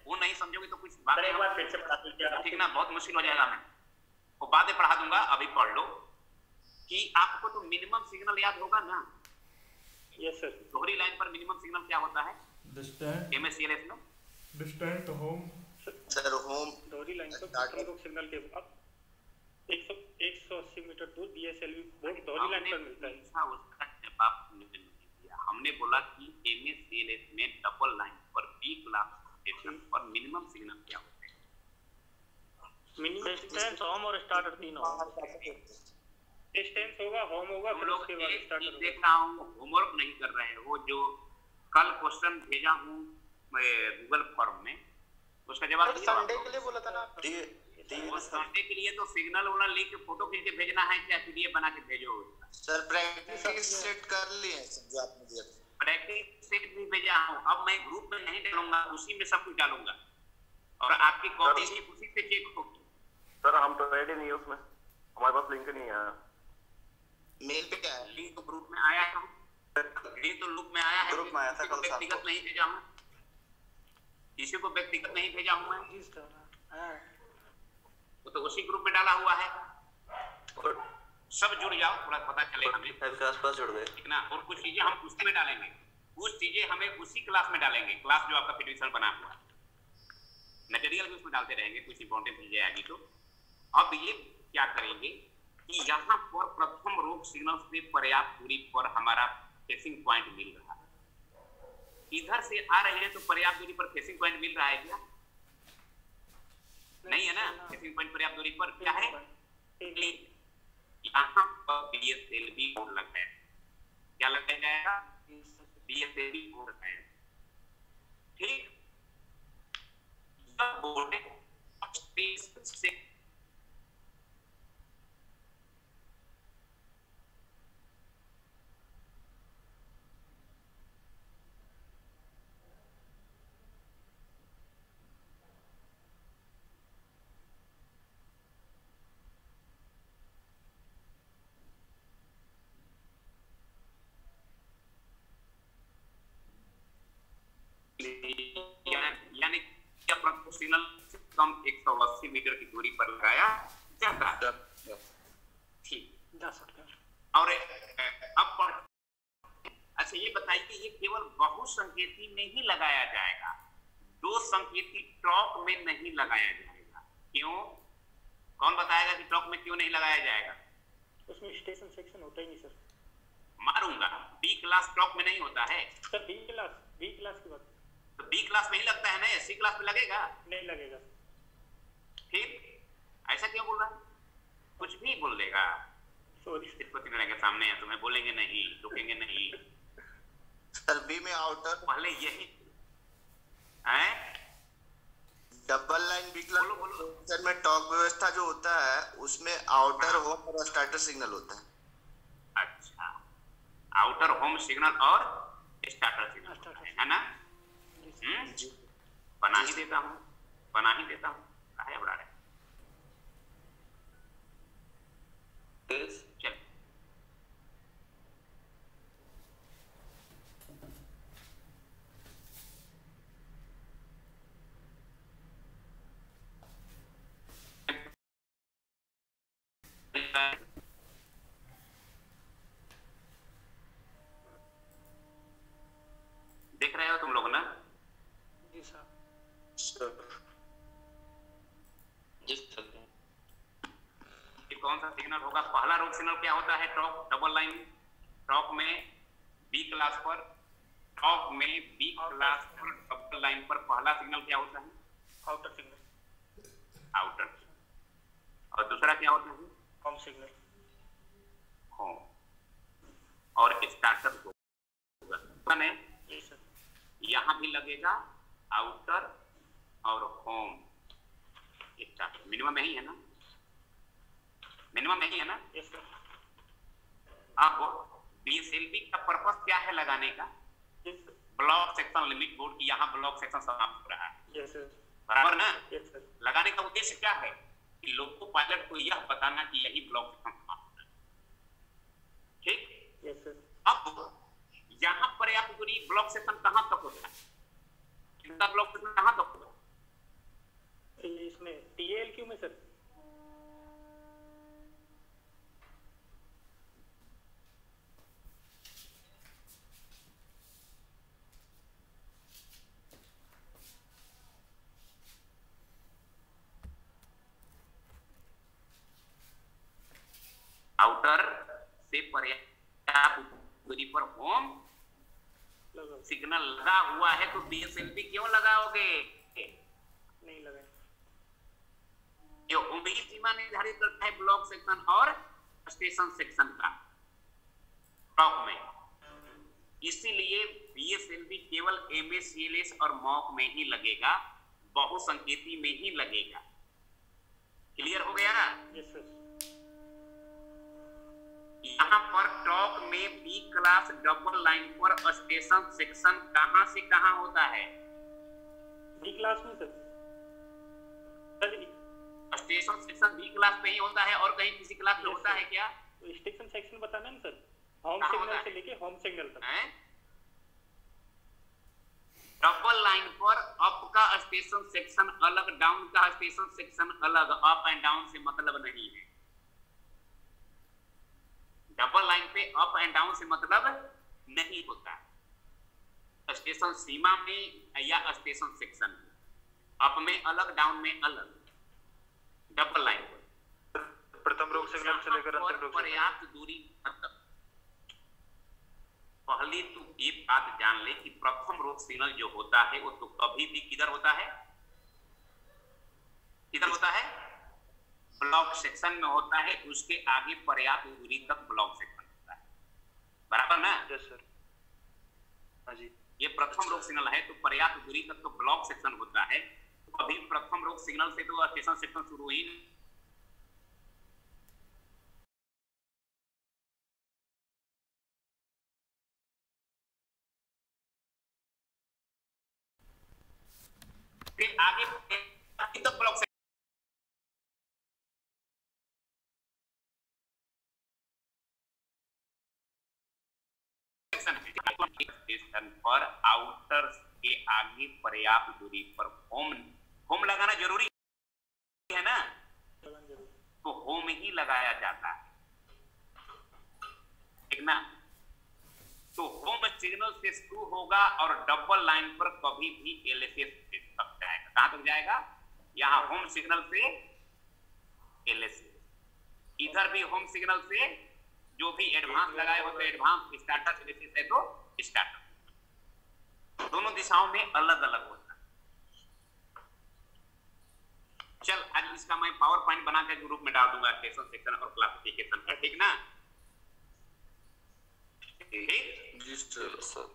वो नहीं समझोगे तो कुछ बात ठीक ना, बहुत मुश्किल हो जाएगा। मैं वो बातें पढ़ा दूंगा, अभी पढ़ लो कि आपको तो मिनिमम सिग्नल याद होगा ना? Yes sir. दोहरी लाइन पर मिनिमम सिग्नल क्या होता है? डिस्टेंट एमएससीएलएस में डिस्टेंट होम सर होम दोहरी लाइन पर रोक सिग्नल के बाद 180 मीटर दूर बीएसएलवी बोर्ड दोहरी लाइन पर मिलता है। उसका जवाब नहीं दिया। हमने बोला कि एमएससीएलएस में डबल लाइन पर बी क्लास स्टेशन पर मिनिमम सिग्नल क्या होते हैं? मिनिमम डिस्टेंस, होम और स्टार्टर तीनों। डिस्टेंस होगा, होम होगा, फिर उसके बाद स्टार्टर होगा। देख रहा हूँ होमवर्क नहीं कर रहे हो, जो कल क्वेश्चन भेजा हूँ गूगल फॉर्म में, उसका जवाब संडे के लिए बोला था ना? संडे के लिए तो सिग्नल वाला लिख के फोटो खींच के भेजना है, क्या पीडीएफ बना के भेजो? सर प्रैक्टिस सेट कर लिए हैं जो आपने दिया था। प्रैक्टिस सेट भी भेजा हूँ। अब मैं ग्रुप में नहीं डालूंगा, उसी में सब कुछ डालूंगा और आपकी कॉपी भी उसी पे चेक होगी। सर हम तो रेडी नहीं है उसमें, हमारे पास लिंक नहीं है। मेल पे क्या है? लिंक तो ग्रुप में आया है, लिंक तो ग्रुप में आया है, ग्रुप में आया था कल व्यक्तिगत नहीं भेजा हूँ, किसी को व्यक्तिगत नहीं भेजा हूँ मैं, वो तो उसी ग्रुप में डाला हुआ है। सब जुड़ जाओ, थोड़ा पता चले हमें, सबके आसपास जुड़ गए, ठीक ना? और कुछ चीजें हम उसी में डालेंगे, कुछ चीजें हमें उसी क्लास में डालेंगे, क्लास जो आपका प्रीडिक्शन बना हुआ है, मटेरियल भी उसमें डालते रहेंगे, कुछ इंपॉर्टेंट चीजें आएगी। तो अब ये क्या करेंगे कि यहाँ पर प्रथम रोक सिग्नल से पर्याप्त दूरी पर हमारा फेसिंग पॉइंट मिल रहा है, इधर से आ रहे हैं तो पर्याप्त दूरी पर फेसिंग पॉइंट मिल रहा है क्या? नहीं है ना? फेसिंग पॉइंट पर्याप्त दूरी पर क्या है? यहाँ पर बीएसएलवी बोर्ड लगाया, क्या लगाया जाएगा? बीएसएलवी बोर्ड लगाया, ठीक? यह बोर्ड स्टेशन से कम 180 मीटर की दूरी पर लगाया जाता है। ठीक, और अब अच्छा ये बताइए, ये केवल बहुसंकेती में ही लगाया जाएगा, दो संकेती ट्रॉक में नहीं लगाया जाएगा। क्यों? कौन बताएगा कि ट्रॉक में क्यों नहीं लगाया जाएगा? उसमें स्टेशन सेक्शन होता ही नहीं सर। मारूंगा, बी क्लास ट्रॉक में नहीं होता है सर। बी क्लास की बात, तो बी क्लास में ही लगता है ना, सी क्लास में लगेगा? नहीं लगेगा। फिर ऐसा क्यों बोल रहा है? कुछ भी बोल देगा। सॉरी, के सामने है, तुम्हें बोलेंगे नहीं, रुकेंगे नहीं। सर बी में आउटर पहले यही है, double line B class sir में टॉक व्यवस्था जो होता है उसमें आउटर होम और स्टार्टर सिग्नल होता है। अच्छा, आउटर होम सिग्नल और स्टार्टर सिग्नल है ना? बना ही देता हूँ, काहे बना रहे? चल देख रहे हो तुम लोग ना? जी सर। ये कौन सा सिग्नल होगा? पहला रोड सिग्नल क्या होता है? ट्रॉक, डबल लाइन ट्रॉक में बी क्लास पर, ट्रॉक में बी क्लास पर डबल लाइन पर पहला सिग्नल क्या होता है? Outer signal. आउटर। और दूसरा क्या होता है? Home signal. होम। और स्टार्टर होगा ने यहाँ भी लगेगा आउटर और होम स्टार्टर। मिनिमम यही है ना? मिनिमम यही है ना? Yes sir. अब बीएसएलबी का पर्पस क्या है लगाने का? ब्लॉक सेक्शन लिमिट बोर्ड की यहाँ ब्लॉक सेक्शन समाप्त हो रहा है। Yes sir. बराबर ना? Yes sir. लगाने का उद्देश्य क्या है? कि लोको पायलट को यह बताना कि यही ब्लॉक सेक्शन समाप्त है। ठीक? Yes sir. अब यहाँ पर्याप्त दूरी ब्लॉक सेक्शन कहाँ तक होता है? इनका ब्लॉक सेक्शन कहाँ तक होगा? इसमें टीएलक्यू में सर। आउटर से पर्याप्त दूरी पर होम सिग्नल लगा हुआ है, तो बीएसएलबी क्यों लगाओगे? नहीं लगाए। जो उम्मीद सीमा निर्धारित करता है ब्लॉक सेक्शन और स्टेशन सेक्शन का ट्रॉक में, इसीलिए बीएसएलबी केवल एमएसीएलएस और मॉक में ही लगेगा, बहुसंकेती में ही लगेगा। क्लियर हो गया? Yes sir. यहाँ पर ट्रॉक में बी क्लास डबल लाइन पर स्टेशन सेक्शन कहां से कहां होता है? बी क्लास में sir. Station section B class में ही होता है, और कहीं किसी क्लास में होता है क्या? स्टेशन सेक्शन बताना है सर। होम सिग्नल से लेके होम सिग्नल तक। डबल लाइन पर अप का स्टेशन सेक्शन अलग, डाउन का स्टेशन सेक्शन अलग। अप एंड डाउन से मतलब नहीं है। डबल लाइन पे अप एंड डाउन से मतलब नहीं होता। स्टेशन सीमा में या स्टेशन सेक्शन में, अप में अलग, डाउन में अलग। डबल लाइन पर प्रथम रोग सिग्नल से लेकर अंतिम रोग पर्याप्त दूरी मतलब, पहले तो एक बात जान ले कि प्रथम रोग सिग्नल जो होता है वो तो कभी भी किधर होता है? किधर होता है? ब्लॉक सेक्शन में होता है। उसके आगे पर्याप्त दूरी तक ब्लॉक सेक्शन होता है। बराबर ना? Yes sir. हाँ जी। ये प्रथम रोग सिग्नल है तो पर्याप्त दूरी तक तो ब्लॉक सेक्शन होता है। तो अभी प्रथम रोग सिग्नल से तो स्टेशन सेक्शन शुरू ही नहीं। फिर आगे तक ब्लॉक स्टेशन पर आउटर के आगे पर्याप्त दूरी पर होम लगाना जरूरी है ना, तो होम ही लगाया जाता है, ठीक ना। तो होम सिग्नल से शुरू होगा और डबल लाइन पर कभी भी एलएसएस तक जाएगा। कहां तक जाएगा? यहां होम सिग्नल से एलएसएस, इधर भी होम सिग्नल से जो भी एडवांस लगाए होते एडवांस, स्टार्टर एलएसएस है तो स्टार्टर, दोनों दिशाओं में अलग अलग होता है। चल आज इसका मैं पावर पॉइंट बना के ग्रुप में डाल दूंगा, स्टेशन सेक्शन और क्लासिफिकेशन का, ठीक ना। जी सर।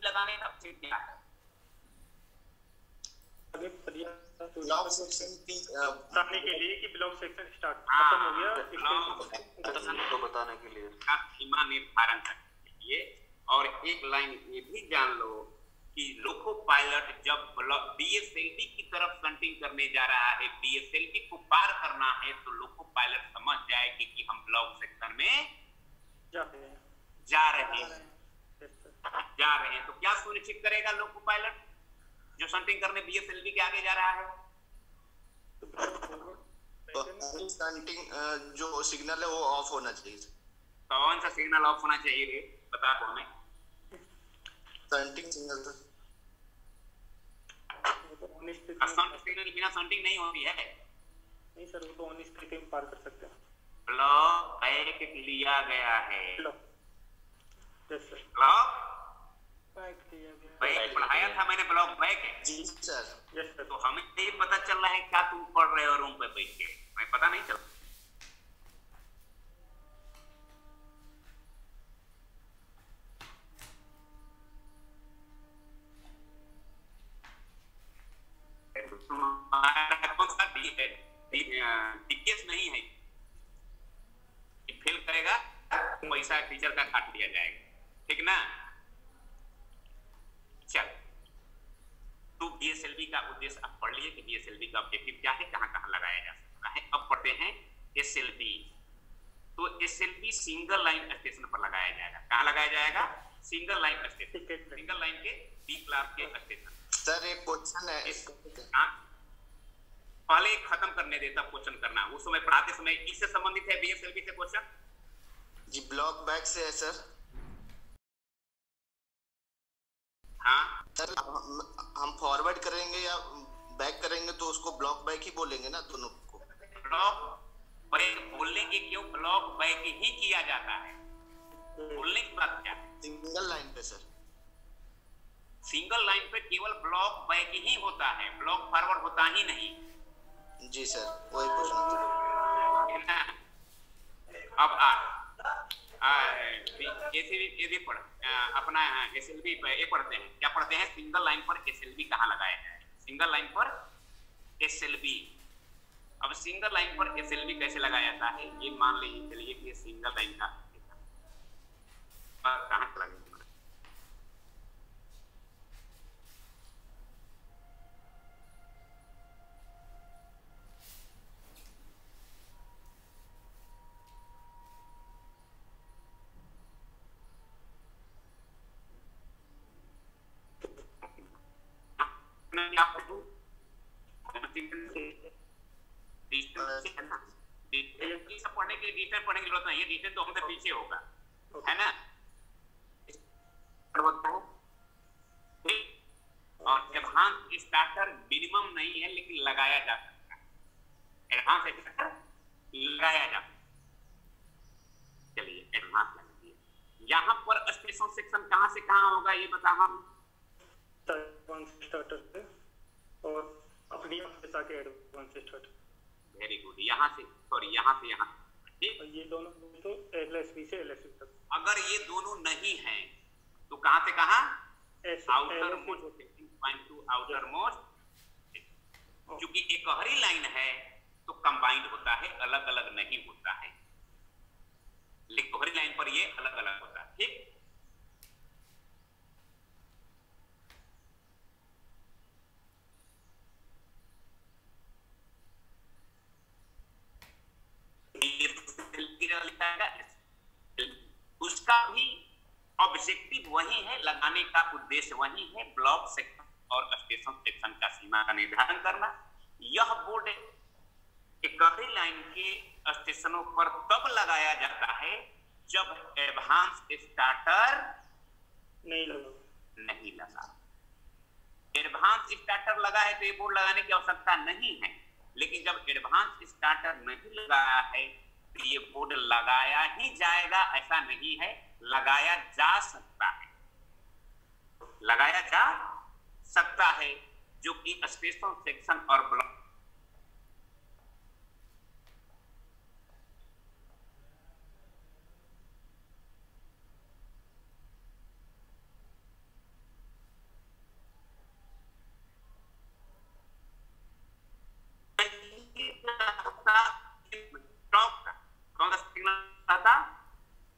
लगाने का क्या है? ब्लॉक सेक्शन की बताने के लिए कि ब्लॉक सेक्शन स्टार्ट हाँ, खत्म हो गया, ब्लॉक को बताने के लिए सीमा निर्धारण करने के लिए। और एक लाइन ये भी जान लो कि लोको पायलट जब बीएसएलवी की तरफ शंटिंग करने जा रहा है, बीएसएलवी को पार करना है, तो लोको पायलट समझ जाएगी कि हम ब्लॉक सेक्शन में जा रहे हैं। तो क्या सुनिश्चित करेगा लोको पायलट जो शंटिंग करने बीएसएलवी के आगे जा रहा है? शंटिंग जो सिग्नल है वो ऑफ होना चाहिए। कौन सा सिग्नल ऑफ होना चाहिए रे, बता दो हमें। शंटिंग सिग्नल तो सिग्नल बिना शंटिंग नहीं होती है। नहीं सर, वो तो ऑन स्थिति में पार कर सकते हैं। ब्लॉक बैक लिया गया है, ब्लॉक बैक पढ़ाया था मैंने, ब्लॉक बैक है। जी सर। तो हमें ये पता चल रहा है क्या तुम पढ़ रहे हो रूम पे बैठ के, हमें पता नहीं चल। कौन सा डीकेएस नहीं है, फेल करेगा पैसा टीचर का काट लिया जाएगा, ठीक ना। चल, तो बीएसएलवी का उद्देश्य आप पढ़ लिए कि बीएसएलवी का ऑब्जेक्टिव क्या है, कहां कहां लगाया जा सकता है। अब पढ़ते हैं एसएलवी। तो एसएलवी सिंगल लाइन स्टेशन पर लगाया जाएगा। कहां लगाया जाएगा? Single line station, single line के बी क्लास के स्टेशन। सर एक क्वेश्चन है, पहले खत्म करने देता क्वेश्चन करना, उस समय पढ़ाते समय इससे संबंधित है बीएसएलवी से क्वेश्चन। जी ब्लॉक बैक से है सर। हाँ सर हम फॉरवर्ड करेंगे या बैक करेंगे तो उसको ब्लॉक बैक ही बोलेंगे ना दोनों को। ब्लॉक बैक बोलने के क्यों, ब्लॉक बैक ही किया जाता है। बोलने की बात क्या है? सिंगल लाइन पे सर, सिंगल लाइन पे केवल ब्लॉक बैक ही होता है, ब्लॉक फॉरवर्ड होता ही नहीं। जी सर, वही पूछना था। अब एसएलवी पढ़ अपना एसएलवी ये पढ़ते हैं, क्या पढ़ते हैं? सिंगल लाइन पर एसएलवी कहाँ लगाया जाए, सिंगल लाइन पर एसएलवी। अब सिंगल लाइन पर एसएलवी कैसे लगाया जाता है, ये मान लीजिए चलिए कि सिंगल लाइन का कहाँ से लगेगा। पढ़ने के लिए डिटेल पढ़ने की जरूरत नहीं है, डिटेल तो हमसे पीछे होगा, है ना। और एडवांस स्टार्टर मिनिमम नहीं है लेकिन लगाया जा सकता है, एडवांस स्टार्टर लगाया जा सकता है। चलिए एडवांस लगा दिए। यहाँ पर स्टेशन सेक्शन कहाँ से कहाँ होगा ये बता हम। स्टार्टर से और अपनी के एडवांस स्टार्टर। वेरी गुड, यहाँ से सॉरी यहाँ से यहाँ, ठीक। ये दोनों तो एलएसबी से एलएसबी तक। अगर ये दोनों नहीं हैं तो कहाँ से कहाँ? Outer most point two outer most. क्योंकि एक हरी लाइन है तो कंबाइंड होता है, अलग अलग नहीं होता है, लेकिन हरी लाइन पर ये अलग अलग होता है, ठीक। ऑब्जेक्टिव वही है, लगाने का उद्देश्य वही है, ब्लॉक सेक्शन और स्टेशन सेक्शन का सीमा का निर्धारण करना। यह बोर्ड एकही लाइन के स्टेशनों पर तब लगाया जाता है जब एडवांस स्टार्टर नहीं लगा। एडवांस स्टार्टर लगा है तो ये बोर्ड लगाने की आवश्यकता नहीं है, लेकिन जब एडवांस स्टार्टर नहीं लगाया है तो ये बोर्ड लगाया ही जाएगा, ऐसा नहीं है, लगाया जा सकता है, लगाया जा सकता है, जो कि स्टेशन सेक्शन और ब्लॉक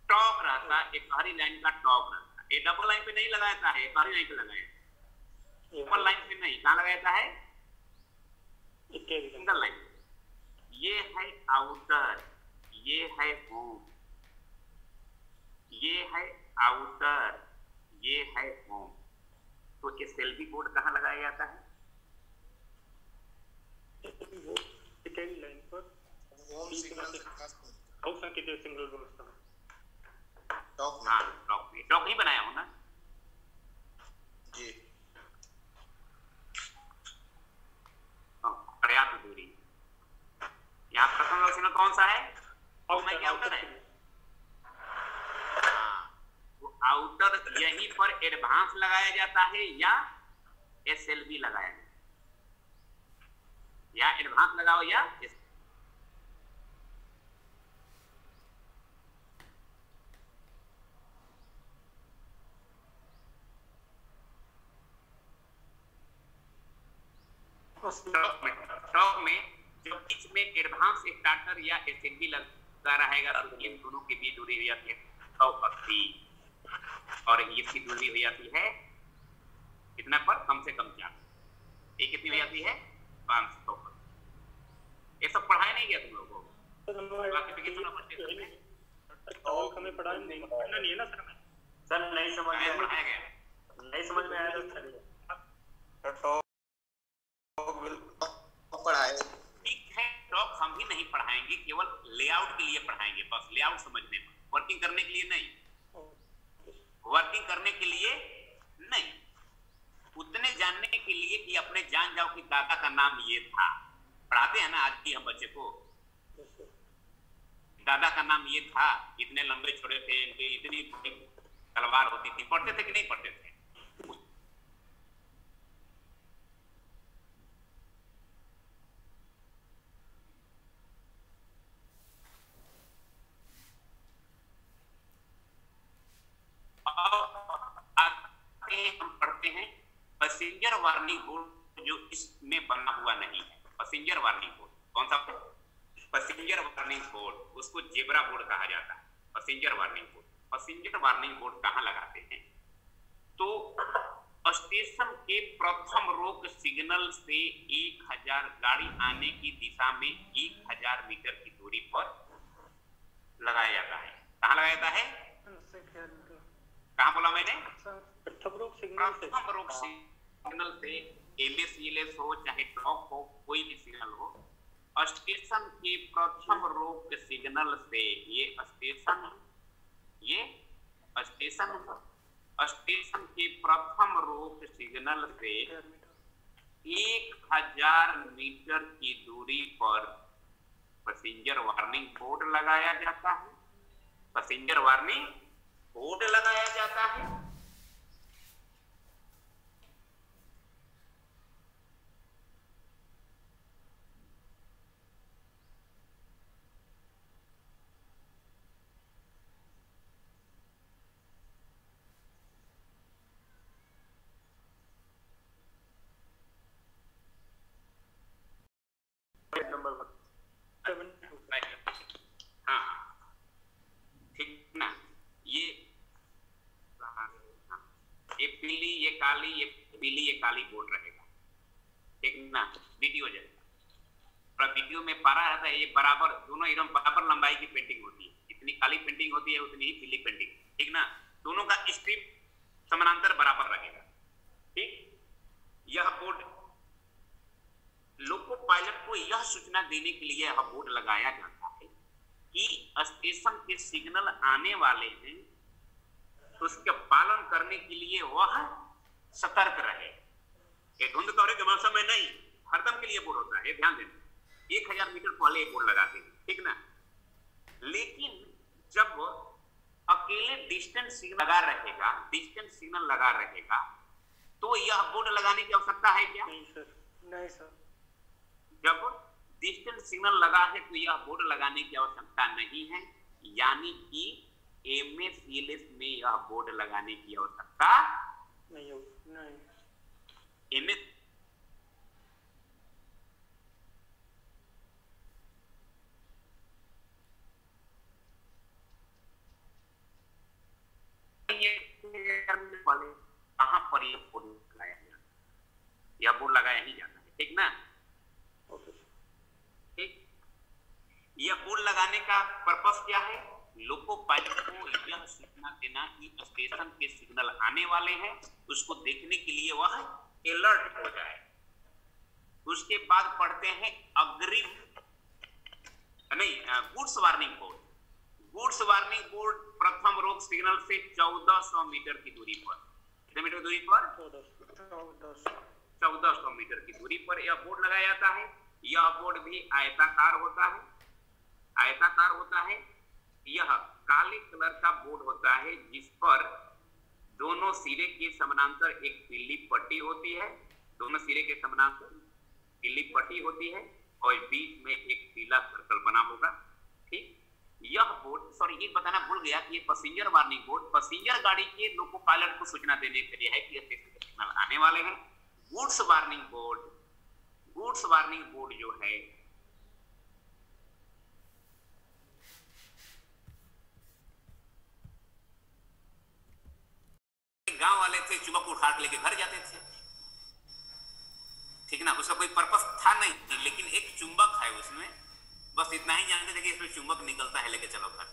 टॉप रहता, एक हरी लाइन का टॉप रहता। ये डबल लाइन पे नहीं लगाता है, एक हरी लाइन पे लगाया। डबल लाइन पे नहीं, कहाँ लगाता है? Single line. ये है आउटर, ये है होम, ये है आउटर, ये है होम। तो एसएलवी बोर्ड कहाँ लगाया जाता है? सेकेंड लाइन पर होम सिग्नल हाउस का कितने सिंगल व्यवस्था है? टॉप में। हाँ, टॉप नहीं बनाया हो ना जी। पर्याप्त दूरी। यहाँ प्रथम लक्षण कौन सा है? आउटर क्या आउटर है? वो आउटर यहीं पर एडवांस लगाया जाता है या एसएलवी लगाया जाता है? या एडवांस लगाओ या टॉप में जो बीच में एडवांस स्टार्टर या एसएलवी लगा रहेगा तो इन दोनों के बीच दूरी हो जाती है 180 और इसकी दूरी हो जाती है कितना पर? कम से कम 4। ये कितनी हो जाती है? 500 पर। ये सब पढ़ाया नहीं गया तुम लोगों को? क्लासिफिकेशन ऑफ स्टेशन में हमें पढ़ना नहीं है ना सर? सर नहीं समझ में पढ़ाया गया, नहीं समझ में आया तो पढ़ाए। ठीक है, टॉप हम भी नहीं पढ़ाएंगे, केवल लेआउट के लिए पढ़ाएंगे, बस लेआउट समझने पर, वर्किंग करने के लिए नहीं, वर्किंग करने के लिए नहीं, उतने जानने के लिए कि अपने जान जाओ कि दादा का नाम ये था। पढ़ाते हैं ना आज भी हम बच्चे को, दादा का नाम ये था, इतने लंबे छोड़े थे, इतनी तलवार होती थी। पढ़ते थे कि नहीं पढ़ते थे? हम पढ़ते हैं पैसेंजर वार्निंग बोर्ड, जो इसमें बना हुआ नहीं है। पैसेंजर वार्निंग बोर्ड कौन सा? पैसेंजर वार्निंग बोर्ड, उसको जेब्रा बोर्ड कहा जाता है। Passenger warning board, passenger warning board कहाँ लगाते हैं? तो स्टेशन के प्रथम रोक सिग्नल से 1000 गाड़ी आने की दिशा में 1000 मीटर की दूरी पर लगाया जाता है। कहाँ लगाया जाता है? कहाँ बोला मैंने? प्रथम रोक सिग्नल से एलएस हो चाहे ड्रॉप हो, कोई भी सिग्नल हो, स्टेशन के प्रथम रोक सिग्नल से स्टेशन के प्रथम रोक सिग्नल से 1000 मीटर की दूरी पर पैसेंजर वार्निंग बोर्ड लगाया जाता है। पैसेंजर वार्निंग बोर्ड लगाया जाता है। हाँ ठीक ना, ये पीली, ये काली, ये पीली, ये काली बोर्ड रहेगा, ठीक ना? बीटी हो जाएगा। और वीडियो में पारा रहता है, ये बराबर दोनों एकदम बराबर लंबाई की पेंटिंग होती है। जितनी काली पेंटिंग होती है उतनी ही पीली पेंटिंग, ठीक ना? दोनों का स्ट्रिप समानांतर बराबर रहेगा। ठीक, यह बोर्ड लोको पायलट को यह सूचना देने के लिए यह बोर्ड लगाया जाता है कि स्टेशन के सिग्नल आने वाले हैं, तो उसके पालन करने के लिए वह सतर्क रहे। ये धुंध कोहरे के मौसम में नहीं, हरदम के लिए बोर्ड होता है, ध्यान देना। 1000 मीटर पहले ये बोर्ड लगाते हैं, ठीक ना। लेकिन जब अकेले डिस्टेंस सिग्नल लगा रहेगा तो यह बोर्ड लगाने की आवश्यकता है क्या? नहीं सर, नहीं सर। जब डिस्टेंस सिग्नल लगा है तो यह बोर्ड लगाने की आवश्यकता नहीं है, यानी कि MA-CLS में यह बोर्ड लगाने की आवश्यकता नहीं। MS कहां पर यह बोर्ड लगाया जाता है? यह बोर्ड लगाया ही जाता है, ठीक ना। ठीक, यह बोर्ड लगाने का पर्पस क्या है? लोको पायलट को यह सूचना देना कि स्टेशन के सिग्नल आने वाले हैं, उसको देखने के लिए वह अलर्ट हो जाए। उसके बाद पढ़ते हैं अग्रिम goods warning board. Goods warning board प्रथम रोक सिग्नल से 1400 मीटर की दूरी पर, कितने मीटर दूरी पर? 1400 मीटर की दूरी पर यह बोर्ड लगाया जाता है। यह बोर्ड भी आयताकार होता है। यह काले कलर का बोर्ड होता है जिस पर दोनों सिरे के समानांतर एक पीली पट्टी होती है, और बीच में एक पीला सर्कल बना होगा। ठीक, यह बोर्ड, सॉरी ये बताना भूल गया कि ये पैसेंजर वार्निंग बोर्ड पैसेंजर गाड़ी के लोको पायलट को सूचना देने के लिए है कि स्टेशन के सिग्नल आने वाले हैं। गुड्स वार्निंग बोर्ड जो है गांव वाले थे, चुम्बक उठा के लेके घर जाते थे, ठीक ना। उसका कोई पर्पस था नहीं, लेकिन एक चुंबक है उसमें, बस इतना ही जानते थे कि इसमें चुंबक निकलता है, लेके चलो घर।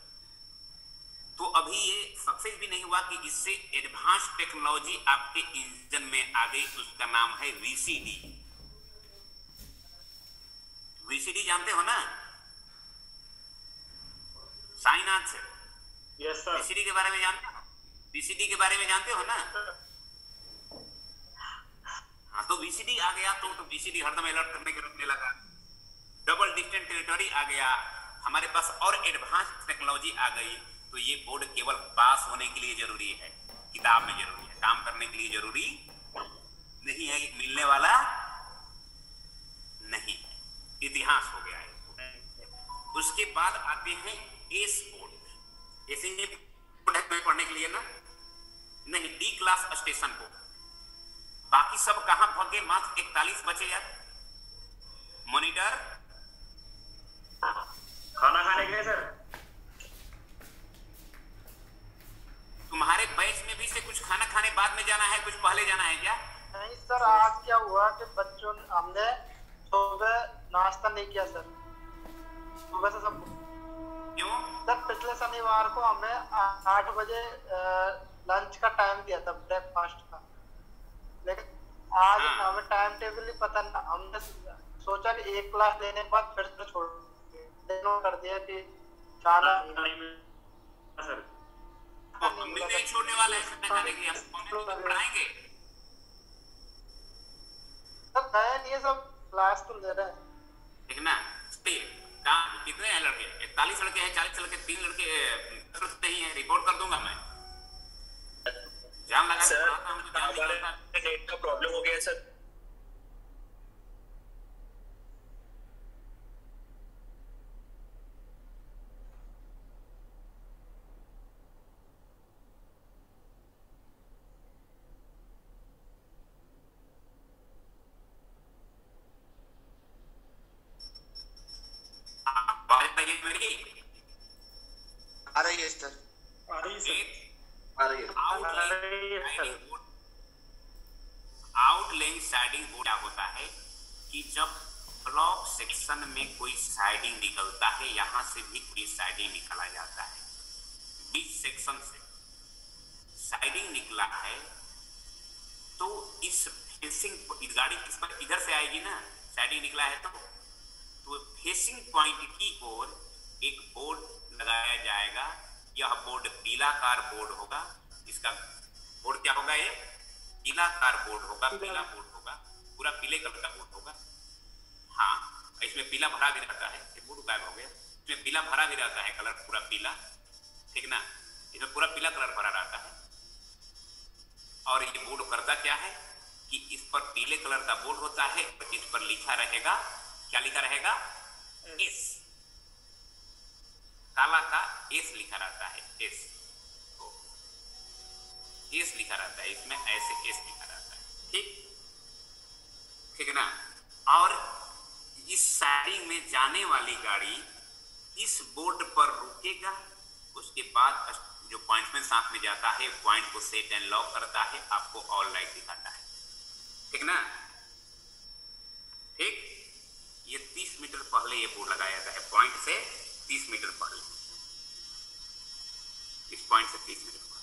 तो अभी ये सक्सेस भी नहीं हुआ कि इससे एडवांस टेक्नोलॉजी आपके इंजन में आ गई, उसका नाम है VCD। VCD जानते हो ना साईनाथ? Yes sir. VCD के बारे में जानते हो? VCD के बारे में जानते हो ना? हाँ, तो VCD आ गया तो VCD हरदम अलर्ट करने के रखने लगा। डबल डिस्टेंस टेरिटरी आ गया, हमारे पास और एडवांस टेक्नोलॉजी आ गई। तो ये बोर्ड केवल पास होने के लिए जरूरी है, किताब में जरूरी है, काम करने के लिए जरूरी नहीं है, मिलने वाला नहीं है। इतिहास हो गया है। उसके बाद आते हैं एस बोर्ड। ऐसे पढ़ने के लिए ना नहीं, D क्लास स्टेशन बोर्ड। बाकी सब कहां भागे? मात्र 41 बचे यार। मॉनिटर खाना खाने के लिए सर। तुम्हारे बैच में भी से कुछ खाना खाने बाद में जाना है, कुछ पहले जाना है क्या? नहीं सर, आज क्या हुआ कि बच्चों हमने सुबह नाश्ता नहीं किया सर, सुबह से सब। क्यों सर? पिछले शनिवार को हमें 8 बजे लंच का टाइम दिया था, ब्रेकफास्ट का, लेकिन आज हमें टाइम टेबल ही पता ना। हमने सोचा कि एक क्लास लेने के बाद फिर से छोड़ कर दिया कि खाना सर नहीं छोड़ने वाले हैं खाने के लिए, पढ़ाएंगे। सब गए नहीं, सब क्लास तो ले रहे हैं, ठीक ना। कितने हैं लड़के? 41 लड़के हैं, 40 लड़के, 3 लड़के नहीं है। रिपोर्ट कर दूंगा मैं, जान लगा सर। नेट का प्रॉब्लम हो गया सर। आ रही है सर। आउटलाइन साइडिंग बोर्ड क्या होता है कि जब ब्लॉक सेक्शन में कोई साइडिंग निकलता है, यहां से भी कोई साइडिंग निकाला जाता है बीच सेक्शन से, साइडिंग निकला है तो इस फेसिंग गाड़ी किस पर इधर से आएगी ना, साइडिंग निकला है तो फेसिंग पॉइंट की ओर एक बोर्ड लगाया जाएगा। यह बोर्ड पीलाकार बोर्ड होगा। इसका बोर्ड क्या होगा? ये पीलाकार बोर्ड होगा, पीला बोर्ड होगा, पूरा पीले कलर का बोर्ड होगा। हाँ, इसमें पीला भरा भी रहता है, ये बोर्ड गायब हो गया। इसमें पीला भरा भी रहता है, कलर पूरा पीला, ठीक ना, इसमें पूरा पीला कलर भरा रहता है। और ये बोर्ड करता क्या है कि इस पर पीले कलर का बोर्ड होता है, इस पर लिखा रहेगा, क्या लिखा रहेगा? एस, काला का एस लिखा रहता है, एस, एस लिखा रहता है, इसमें ऐसे एस लिखा रहता है, ठीक, ठीक ना। और इस साइडिंग में जाने वाली गाड़ी इस बोर्ड पर रुकेगा, उसके बाद जो पॉइंट्समैन साथ में जाता है पॉइंट को सेट एंड लॉक करता है, आपको ऑल लाइट दिखाता है, ठीक ना, ठीक। ये 30 मीटर पहले ये बोर्ड लगाया जाता है, पॉइंट से 30 मीटर पहले, इस पॉइंट से 30 मीटर पहले।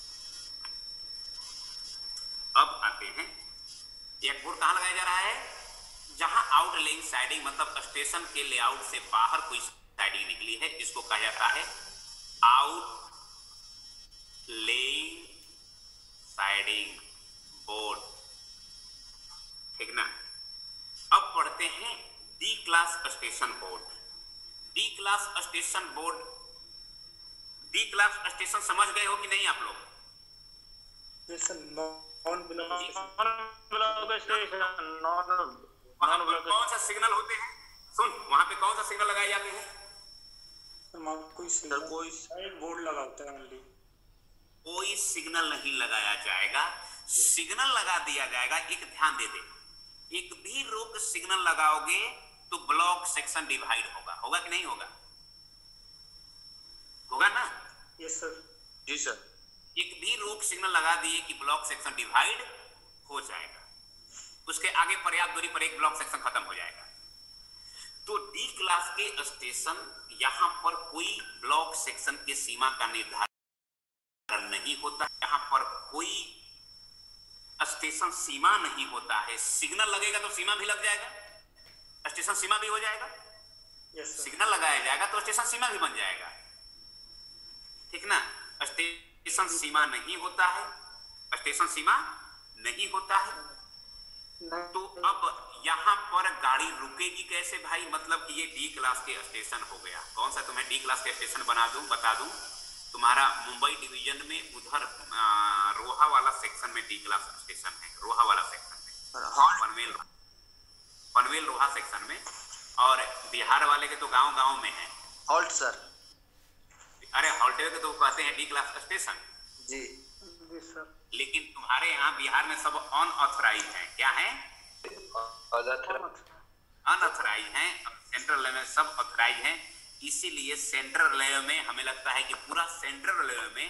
अब आते हैं, एक बोर्ड कहां लगाया जा रहा है? जहां आउटलेइंग साइडिंग, मतलब स्टेशन के लेआउट से बाहर कोई साइडिंग निकली है, इसको कहा जाता है आउट लेइंग साइडिंग बोर्ड, ठीक ना। अब पढ़ते हैं D class station board. D class station board, D class station समझ गए हो कि नहीं आप लोग? नॉन ब्लॉक स्टेशन, वहां पर कौन सा सिग्नल होते हैं? सुन, वहां पे कौन सा सिग्नल लगाए जाते हैं? कोई बोर्ड लगा होता है ओनली, कोई सिग्नल नहीं लगाया जाएगा, सिग्नल लगा दिया जाएगा। एक ध्यान दे दे, एक भी रोक सिग्नल लगाओगे तो ब्लॉक सेक्शन डिवाइड होगा, होगा कि नहीं होगा? होगा ना? Yes sir. जी सर। एक भी रोक सिग्नल लगा दिए कि ब्लॉक सेक्शन डिवाइड हो जाएगा, उसके आगे पर्याप्त दूरी पर एक ब्लॉक सेक्शन खत्म हो जाएगा। तो डी क्लास के स्टेशन, यहां पर कोई ब्लॉक सेक्शन के सीमा का निर्धारण नहीं होता, यहां पर कोई स्टेशन सीमा नहीं होता है। सिग्नल लगेगा तो सीमा भी लग जाएगा, स्टेशन सीमा भी हो जाएगा। सिग्नल लगाया जाएगा तो स्टेशन सीमा भी बन जाएगा, ठीक ना। स्टेशन सीमा नहीं होता है, स्टेशन सीमा नहीं होता है। तो अब यहाँ पर गाड़ी रुकेगी कैसे भाई? मतलब कि ये डी क्लास के स्टेशन हो गया। कौन सा तुम्हें डी क्लास के स्टेशन बता दूं? तुम्हारा मुंबई डिवीजन में उधर रोहा वाला सेक्शन में डी क्लास स्टेशन है, रोहा वाला सेक्शन में, पनवेल रोहा सेक्शन में। और बिहार वाले के तो गांव में है हॉल्ट सर। अरे हॉल्टे के तो कहते हैं डी क्लास स्टेशन जी सर। लेकिन तुम्हारे यहाँ बिहार में सब अनऑथराइज हैं। क्या है? अनऑथराइज हैं। सेंट्रल लेवल में सब ऑथराइज हैं। इसीलिए सेंट्रल लेवल में हमें लगता है कि पूरा सेंट्रल लेवल में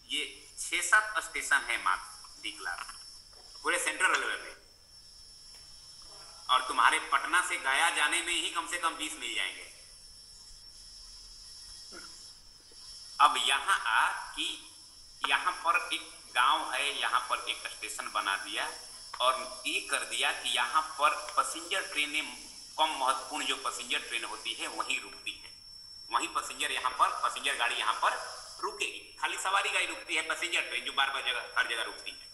ये 6-7 स्टेशन है मात्र डी क्लास पूरे सेंट्रल रेलवे में। और तुम्हारे पटना से गया जाने में ही कम से कम 20 मिल जाएंगे। अब यहाँ आ कि यहाँ पर एक गांव है, यहाँ पर एक स्टेशन बना दिया और ये कर दिया कि यहाँ पर पैसेंजर ट्रेनें कम महत्वपूर्ण जो पैसेंजर ट्रेन होती है वहीं रुकती है, वहीं पैसेंजर यहाँ पर पैसेंजर गाड़ी यहाँ पर रुकेगी। खाली सवारी गाड़ी रुकती है, पैसेंजर ट्रेन जो बार-बार हर जगह रुकती है।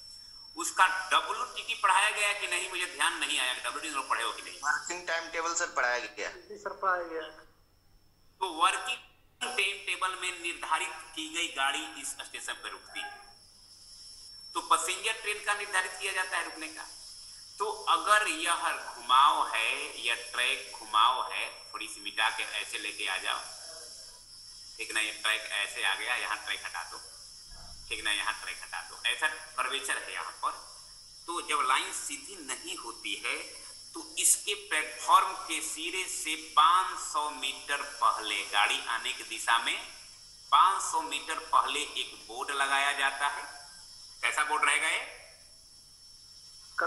उसका WTT पढ़ाया गया कि नहीं मुझे ध्यान नहीं आया। WTT लोग पढ़े हो कि नहीं? वर्किंग टाइम टेबल सर पढ़ाया गया। सर पढ़ाया गया। तो वर्किंग टाइम टेबल में निर्धारित की गई गाड़ी इस स्टेशन पर रुकती है, तो पैसेंजर ट्रेन का निर्धारित किया जाता है रुकने का। तो अगर यह घुमाव है, यह ट्रैक घुमाव है, थोड़ी सी मिटा के ऐसे लेके आ जाओ, ठीक ना। ये ट्रैक ऐसे आ गया, यहाँ ट्रैक हटा दो, ठीक ना, यहाँ ट्रैक हटा दो, ऐसा कर्वेचर है यहाँ पर। तो जब लाइन सीधी नहीं होती है तो इसके प्लेटफॉर्म के सिरे से 500 मीटर पहले गाड़ी आने की दिशा में 500 मीटर पहले एक बोर्ड लगाया जाता है। कैसा बोर्ड रहेगा? ये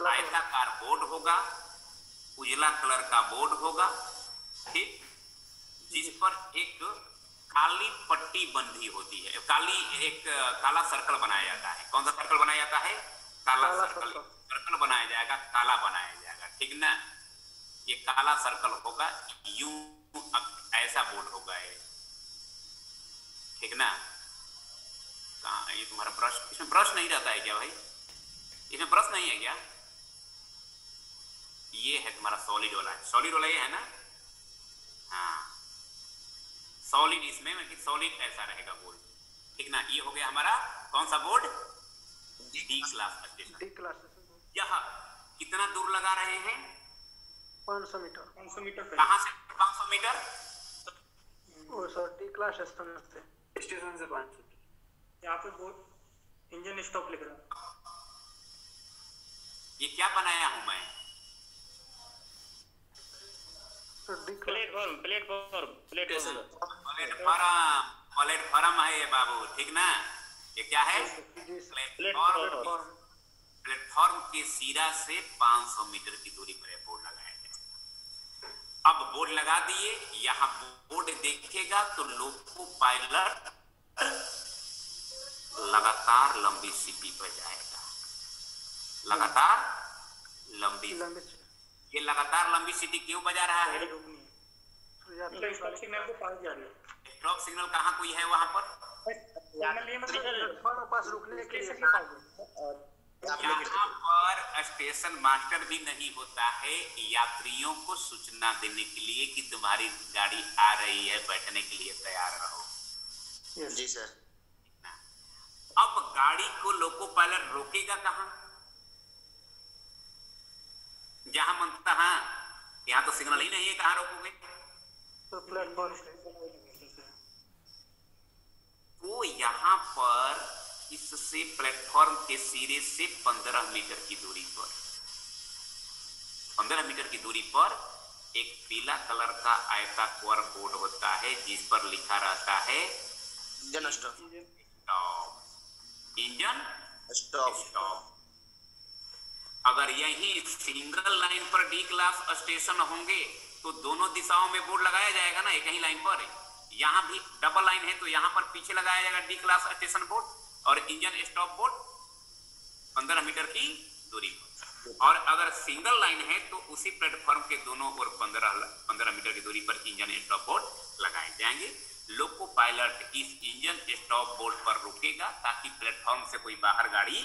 आयताकार बोर्ड होगा, उजला कलर का बोर्ड होगा, ठीक, जिस पर एक काली पट्टी बंधी होती है, एक काला सर्कल बनाया जाता है। कौन सा सर्कल बनाया जाता है? काला सर्कल बनाया जाएगा, काला बनाया जाएगा, ठीक ना। ये काला सर्कल होगा, यूं ऐसा बोर्ड होगा ये, ठीक ना। कहाँ ये तुम्हारा ब्रश? इसमें ब्रश नहीं रहता है क्या भाई? इसमें ब्रश नहीं है क्या? ये है तुम्हारा सॉलिड वाला, सॉलिड वाला ये है ना। हाँ सॉलिड, इसमें सॉलिड ऐसा रहेगा बोर्ड, ठीक ना। ये हो गया हमारा कौन सा बोर्ड? D class station. यह कितना दूर लगा रहे हैं? 500 मीटर। 500 मीटर। कहाँ से 500 मीटर? वो सर डी क्लास स्टेशन से 500। यहाँ पे बोर्ड इंजन स्टॉप लिख रहा है। ये क्या बनाया हूं मैं? प्लेटफॉर्म है ये बाबू, ठीक ना। ये क्या है? प्लेटफॉर्म के सिरा से 500 मीटर की दूरी पर बोर्ड लगाया गया। अब बोर्ड लगा दिए, यहाँ बोर्ड देखेगा तो लोको पायलट लगातार लंबी सीपी पर जाएगा, लगातार लंबी। ये लगातार लंबी सीटी क्यों बजा रहा है? स्टॉप सिग्नल को पास जा रही है। स्टॉप सिग्नल कहाँ कोई है वहां पर? पास रुकने के लिए यहाँ पर स्टेशन मास्टर भी नहीं होता है, यात्रियों को सूचना देने के लिए कि तुम्हारी गाड़ी आ रही है, बैठने के लिए तैयार रहो। जी सर। अब गाड़ी को लोको पायलट रोकेगा कहाँ? जहां मनता, हाँ यहाँ तो सिग्नल ही नहीं है, कहाँ रोकोगे? तो प्लेटफॉर्म तो यहाँ पर इससे प्लेटफॉर्म के सिरे से 15 मीटर की दूरी पर, 15 मीटर की दूरी पर एक पीला कलर का आयताकार बोर्ड होता है जिस पर लिखा रहता है इंजन स्टॉप। Engine stop. अगर यही सिंगल लाइन पर डी क्लास स्टेशन होंगे तो दोनों दिशाओं में बोर्ड लगाया जाएगा ना, एक ही लाइन पर। यहाँ भी डबल लाइन है तो यहाँ पर पीछे लगाया जाएगा डी क्लास स्टेशन बोर्ड और इंजन स्टॉप बोर्ड 15 मीटर की दूरी पर। और अगर सिंगल लाइन है तो उसी प्लेटफॉर्म के दोनों ओर 15 मीटर की दूरी पर इंजन स्टॉप बोर्ड लगाए जाएंगे। लोको पायलट इस इंजन स्टॉप बोर्ड पर रुकेगा ताकि प्लेटफॉर्म से कोई बाहर गाड़ी,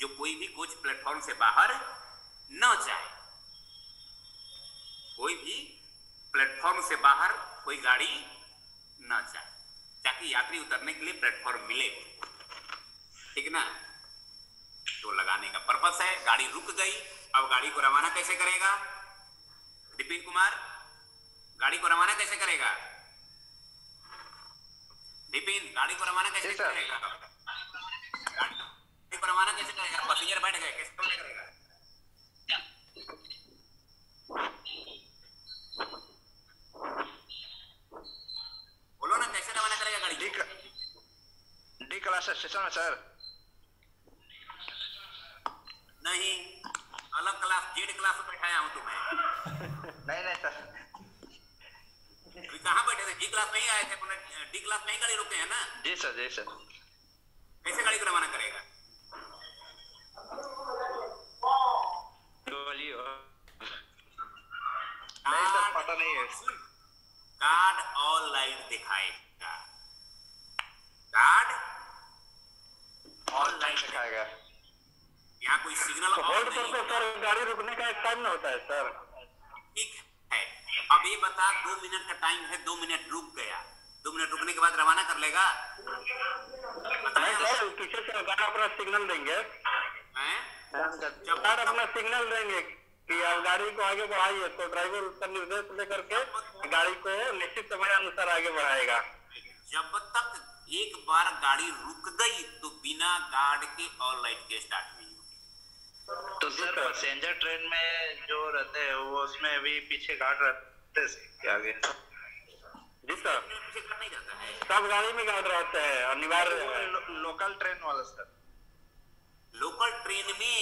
जो कोई भी कोच प्लेटफॉर्म से बाहर न जाए, कोई भी प्लेटफॉर्म से बाहर कोई गाड़ी न जाए, ताकि यात्री उतरने के लिए प्लेटफॉर्म मिले, ठीक ना। तो लगाने का पर्पस है। गाड़ी रुक गई, अब गाड़ी को रवाना कैसे करेगा? विपिन कुमार, गाड़ी को रवाना कैसे करेगा? विपिन, गाड़ी को रवाना कैसे करेगा? गाड़ी को रवाना कैसे करेगा? पैसेंजर बैठ गए, कैसे रवाना करेगा? बोलो ना, कैसे रवाना करेगा गाड़ी? डी क्लास स्टेशन में सर। नहीं, अलग क्लास, जेड क्लास में बैठाया हूं तुम्हें। नहीं सर, कहाँ बैठे थे? डी क्लास में ही आए थे, डी क्लास में ही गाड़ी रुके हैं ना? जी सर, जी सर। कैसे गाड़ी को रवाना करेगा? नहीं सर, पता नहीं है। कार्ड और लाइट दिखाएगा, कार्ड और लाइट दिखाएगा। यहाँ कोई सिग्नल होल्ड पर तो सर गाड़ी रुकने का एक टाइम होता है सर। ठीक है, अब ये बता 2 मिनट का टाइम है, 2 मिनट रुक गया, 2 मिनट रुकने के बाद रवाना कर लेगा? सर पीछे से गार्ड अपना सिग्नल देंगे, जब गार्ड अपना सिग्नल देंगे कि आप गाड़ी को आगे बढ़ाइए, तो ड्राइवर उसका निर्देश लेकर के गाड़ी को निश्चित समय अनुसार आगे बढ़ाएगा। जब तक एक बार गाड़ी रुक गई तो बिना गार्ड के और लाइट के स्टार्ट नहीं होगी। तो सर पैसेंजर ट्रेन में जो रहते हैं वो उसमें भी पीछे गार्ड रहते हैं आगे? जी सर, पीछे गार्ड नहीं रहता है, सब गाड़ी में गार्ड रहते हैं, अनिवार्य। लोकल ट्रेन वाला सर? लोकल ट्रेन में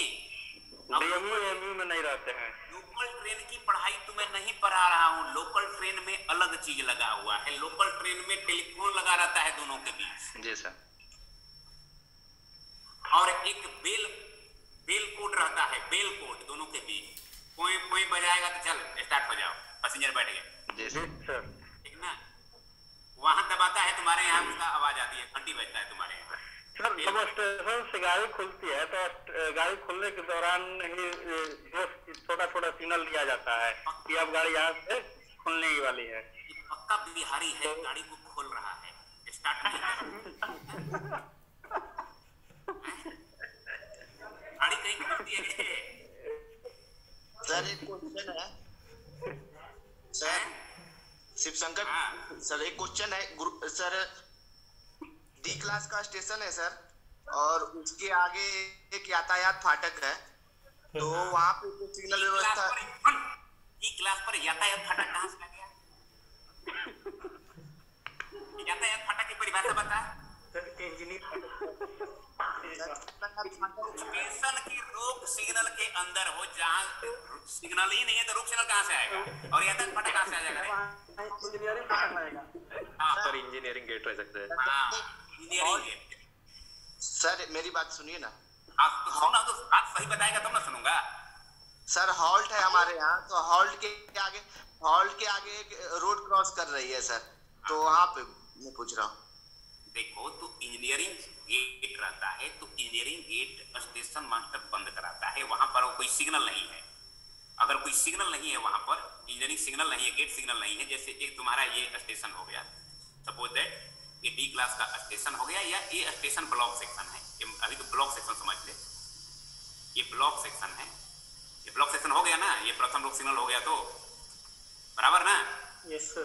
डीएमयू में नहीं रहते हैं। लोकल ट्रेन की पढ़ाई तो मैं नहीं पढ़ा रहा हूँ, लोकल ट्रेन ट्रेन में अलग चीज लगा हुआ है। लोकल ट्रेन में टेलीफोन लगा रहता है दोनों के बीच। जी सर। और एक बेल कोड रहता है, बेल कोड दोनों के बीच। कोई कोई बजाएगा तो चल स्टार्ट हो जाओ, पैसेंजर बैठ गए। जी सर। ठीक ना, वहां दबाता है तुम्हारे यहाँ उसका आवाज आती है, घंटी बजता है तुम्हारे यहाँ। सर जब स्टेशन से गाड़ी खुलती है तो गाड़ी खुलने के दौरान ही छोटा छोटा सिग्नल दिया जाता है कि अब गाड़ी यहाँ से खुलने ही वाली है। पक्का बिहारी है, गाड़ी को खोल रहा है, स्टार्ट नहीं गाड़ी कहीं खुलती है। सर एक क्वेश्चन है सर, शिव शंकर सर, एक क्वेश्चन है सर। डी क्लास का स्टेशन है सर, और उसके आगे एक यातायात फाटक है, तो वहाँ पे तो सिग्नल व्यवस्था। डी क्लास पर यातायात फाटक कहाँ से आ गया? यातायात फाटक की परिभाषा बता। स्टेशन की रोक सिग्नल के अंदर हो, जहाँ सिग्नल ही नहीं है तो रोक सिग्नल कहाँ से आएगा, और यातायात फाटक कहाँ से आ जाएगा? इंजीनियरिंग फाटक आएगा सर, इंजीनियरिंग गेट रह सकते हैं। Engineering gate. सर मेरी बात सुनिए ना। आप तो सुना, तो बात सही बताएगा तब ना सुनूंगा। सर हॉल्ट है हमारे यहाँ, तो हॉल्ट के आगे एक रोड क्रॉस कर रही है सर, तो वहाँ पे मैं पूछ रहा हूँ। देखो, तो इंजीनियरिंग गेट रहता है, तो इंजीनियरिंग गेट स्टेशन मास्टर बंद कराता है। वहां पर कोई सिग्नल नहीं है। अगर कोई सिग्नल नहीं है वहां पर, इंजीनियरिंग सिग्नल नहीं है, गेट सिग्नल नहीं है, जैसे एक तुम्हारा ये स्टेशन हो गया, सपोज दैट ये डी क्लास का स्टेशन हो गया, या ये स्टेशन ब्लॉक सेक्शन है। अभी तो ब्लॉक सेक्शन समझ ले, ये ब्लॉक सेक्शन है, ये ब्लॉक सेक्शन हो गया ना, ये प्रथम रोक सिग्नल हो गया, तो बराबर ना। Yes sir.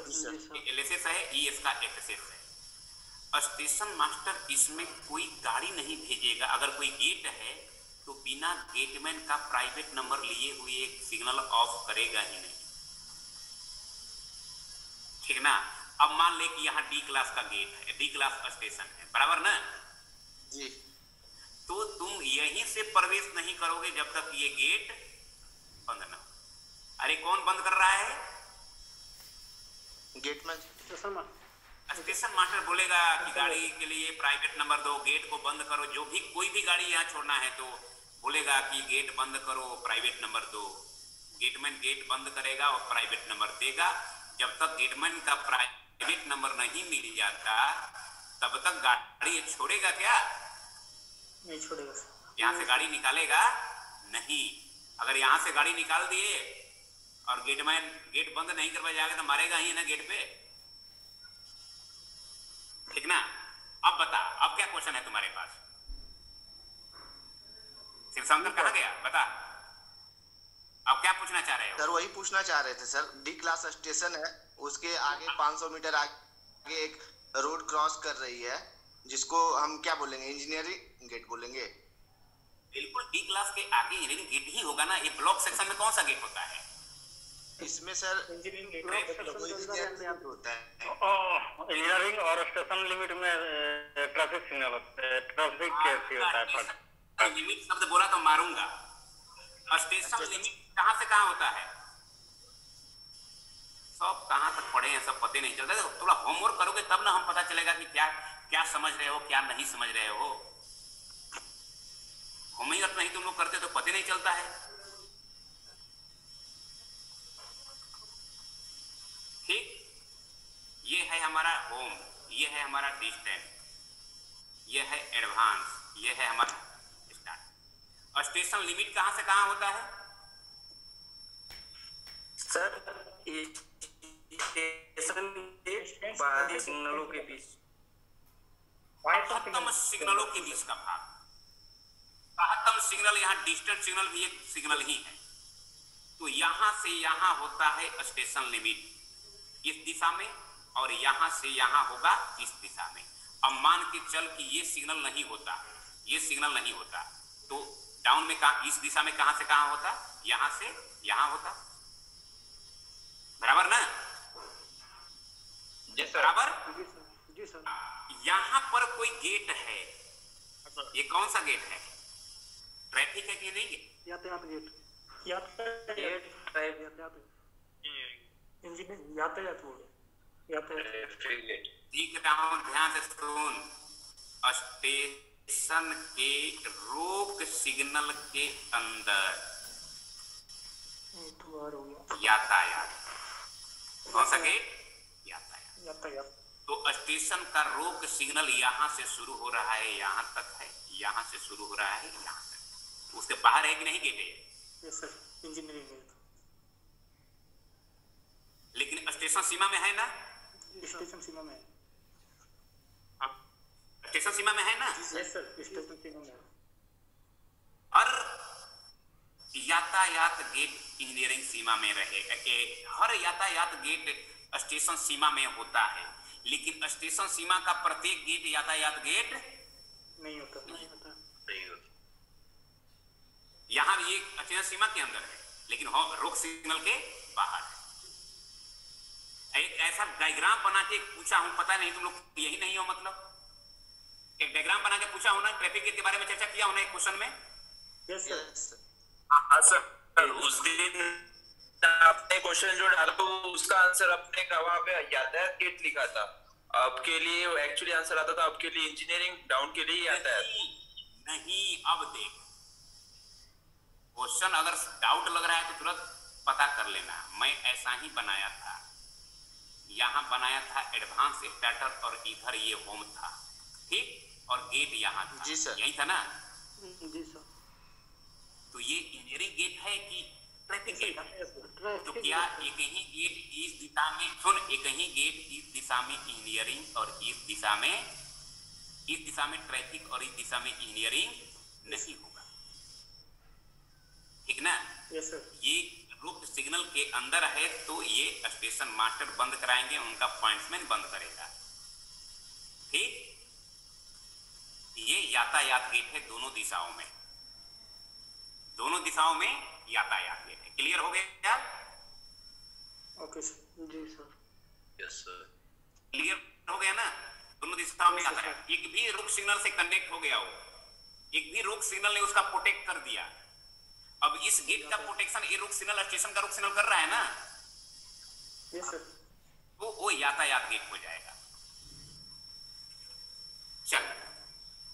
एलएसएस है, ई इसका एक्सेस है। स्टेशन मास्टर इसमें कोई गाड़ी नहीं भेजेगा। अगर कोई गेट है तो बिना गेटमैन का प्राइवेट नंबर लिए हुए सिग्नल ऑफ करेगा ही नहीं, ठीक ना। अब मान ले कि यहाँ डी क्लास का गेट है, डी क्लास स्टेशन है, बराबर ना जी। तो तुम यहीं से प्रवेश नहीं करोगे जब तक ये गेट बंद ना हो। अरे कौन बंद कर रहा है? गेटमैन। स्टेशन मास्टर बोलेगा कि गाड़ी के लिए प्राइवेट नंबर दो, गेट को बंद करो। जो भी कोई भी गाड़ी यहाँ छोड़ना है तो बोलेगा कि गेट बंद करो, प्राइवेट नंबर दो। गेटमैन गेट बंद करेगा और प्राइवेट नंबर देगा। जब तक गेटमैन का प्राइवेट नंबर नहीं मिल जाता तब तक गाड़ी छोड़ेगा क्या? नहीं छोड़ेगा। यहाँ से गाड़ी निकालेगा नहीं। अगर यहाँ से गाड़ी निकाल दिए और गेटमैन गेट बंद नहीं करवा जाएगा तो मारेगा ही ना गेट पे, ठीक ना। अब बता, अब क्या क्वेश्चन है तुम्हारे पास? शिवशंकर कहाँ गया? बता, अब क्या पूछना चाह रहे हो? सर वही पूछना चाह रहे थे सर। डी क्लास स्टेशन है, उसके आगे 500 मीटर आगे एक रोड क्रॉस कर रही है, जिसको हम क्या बोलेंगे? इंजीनियरिंग गेट बोलेंगे। बिल्कुल, डी क्लास के आगे इंजीनियरिंग गेट ही होगा ना। ये ब्लॉक सेक्शन में कौन सा गेट होता है? इसमें सर इंजीनियरिंग होता है। इंजीनियरिंग और स्टेशन लिमिट में ट्रैफिक सिग्नल होता है, ट्रैफिक कैसे होता है? लिमिट शब्द बोला तो मारूंगा। स्टेशन लिमिट कहाँ से कहाँ होता है? सब कहाँ तक पढ़े हैं, सब पते नहीं चलता। थोड़ा होमवर्क करोगे तब ना हम पता चलेगा कि क्या क्या समझ रहे हो, क्या नहीं समझ रहे हो। होमवर्क नहीं तुम लोग करते तो पता नहीं चलता है। ठीक, ये है हमारा होम, ये है हमारा डिस्टेंस, ये है एडवांस, ये है हमारा स्टार्ट। स्टेशन लिमिट कहाँ से कहाँ होता है? सर स्टेशन के बाहरी सिग्नलों के बीच, महत्तम सिग्नलों के बीच का भाग। महत्तम सिग्नल, यहाँ डिस्टेंस सिग्नल भी एक सिग्नल ही है। तो यहाँ से यहाँ होता है स्टेशन लिमिट इस दिशा में, और यहाँ से यहाँ होगा इस दिशा में। अब मान के चल कि ये सिग्नल नहीं होता, ये सिग्नल नहीं होता, तो डाउन में कहा, इस दिशा में कहाँ से कहाँ होता? यहाँ से यहाँ होता, बराबर ना? बराबर। जी सर। यहाँ पर कोई गेट है, ये कौन सा गेट है? ट्रैफिक है कि नहीं? यातायात गेट। गेट इंजीनियरिंग यातायात हो गया, यातायात। दिख रहा हूं, ध्यान से सुन। स्टेशन के रोक सिग्नल के अंदर हो गया यातायात। कौन सा गेट? यातायात। यातायात। तो स्टेशन का रोक सिग्नल यहाँ से शुरू हो रहा है, यहाँ तक है, यहाँ से शुरू हो रहा है, यहाँ तक। उसके बाहर है कि नहीं गेट है? यस सर, इंजीनियरिंग है। लेकिन स्टेशन सीमा में है ना? स्टेशन सीमा में है। स्टेशन सीमा में है ना? यस सर, स्टेशन सीमा में है। हर यातायात गेट इंजीनियरिंग सीमा में रहेगा। हर यातायात गेट स्टेशन सीमा में होता है, लेकिन स्टेशन सीमा का प्रत्येक गेट यातायात गेट नहीं होता। नहीं होता। यहाँ भी एक स्टेशन सीमा के अंदर है, लेकिन रोक सिग्नल के बाहर है। एक ऐसा डायग्राम बना के पूछा हूं, पता नहीं तुम लोग यही नहीं हो, मतलब एक डायग्राम बना के पूछा हूं ना, ट्रैफिक गेट के बारे में चर्चा किया हूं ना एक क्वेश्चन में। Yes sir. हाँ सर, उस दिन आपने क्वेश्चन जो डाला तो उसका आंसर अपने वहां पे यातायात गेट लिखा था। आपके लिए एक्चुअली आंसर आता था, आपके लिए इंजीनियरिंग, डाउन के लिए यातायात। नहीं, अब देख, क्वेश्चन अगर डाउट लग रहा है तो तुरंत पता कर लेना। मैं ऐसा ही बनाया था, यहाँ बनाया था एडवांस स्टार्टर और इधर ये होम था, ठीक, और गेट यहाँ था। जी सर। यही था ना? जी सर। तो ये इंजीनियरिंग गेट है कि ट्रैफिक गेट है? तो क्या एक ही गेट इस दिशा में, सुन, एक ही गेट इस दिशा में इंजीनियरिंग और इस दिशा में ट्रैफिक और इस दिशा में इंजीनियरिंग नहीं होगा, ठीक ना? Yes sir. ये रोक सिग्नल के अंदर है तो ये स्टेशन मास्टर बंद कराएंगे, उनका पॉइंट्समैन बंद करेगा, ठीक। ये यातायात गेट है दोनों दिशाओं में, दोनों दिशाओं में यातायात गेट है। क्लियर हो गया? Okay sir. जी सर। Yes sir. क्लियर हो गया ना? दोनों दिशाओं में यातायात। एक भी रोक सिग्नल से कनेक्ट हो गया हो, एक भी रोक सिग्नल ने उसका प्रोटेक्ट कर दिया। अब इस गेट का प्रोटेक्शन ये रोक सिग्नल, स्टेशन का रोक सिग्नल कर रहा है ना? Yes sir. तो वो यातायात गेट हो जाएगा। चल,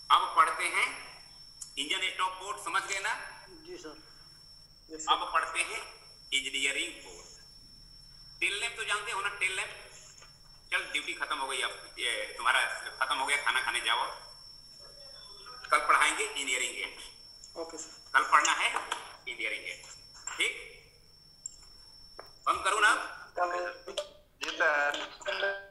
अब पढ़ते हैं इंजन स्टॉप बोर्ड, समझ गए ना? जी सर। yes, अब पढ़ते हैं इंजीनियरिंग बोर्ड। टेल लैंप तो जानते हो ना? Tail lamp. चल, ड्यूटी खत्म हो गई, अब ये तुम्हारा खत्म हो गया, खाना खाने जाओ। कल पढ़ाएंगे इंजीनियरिंग गेट। Okay sir. कल पढ़ना है इंजीनियरिंग गेट, ठीक। बंद करूँ ना? जी सर।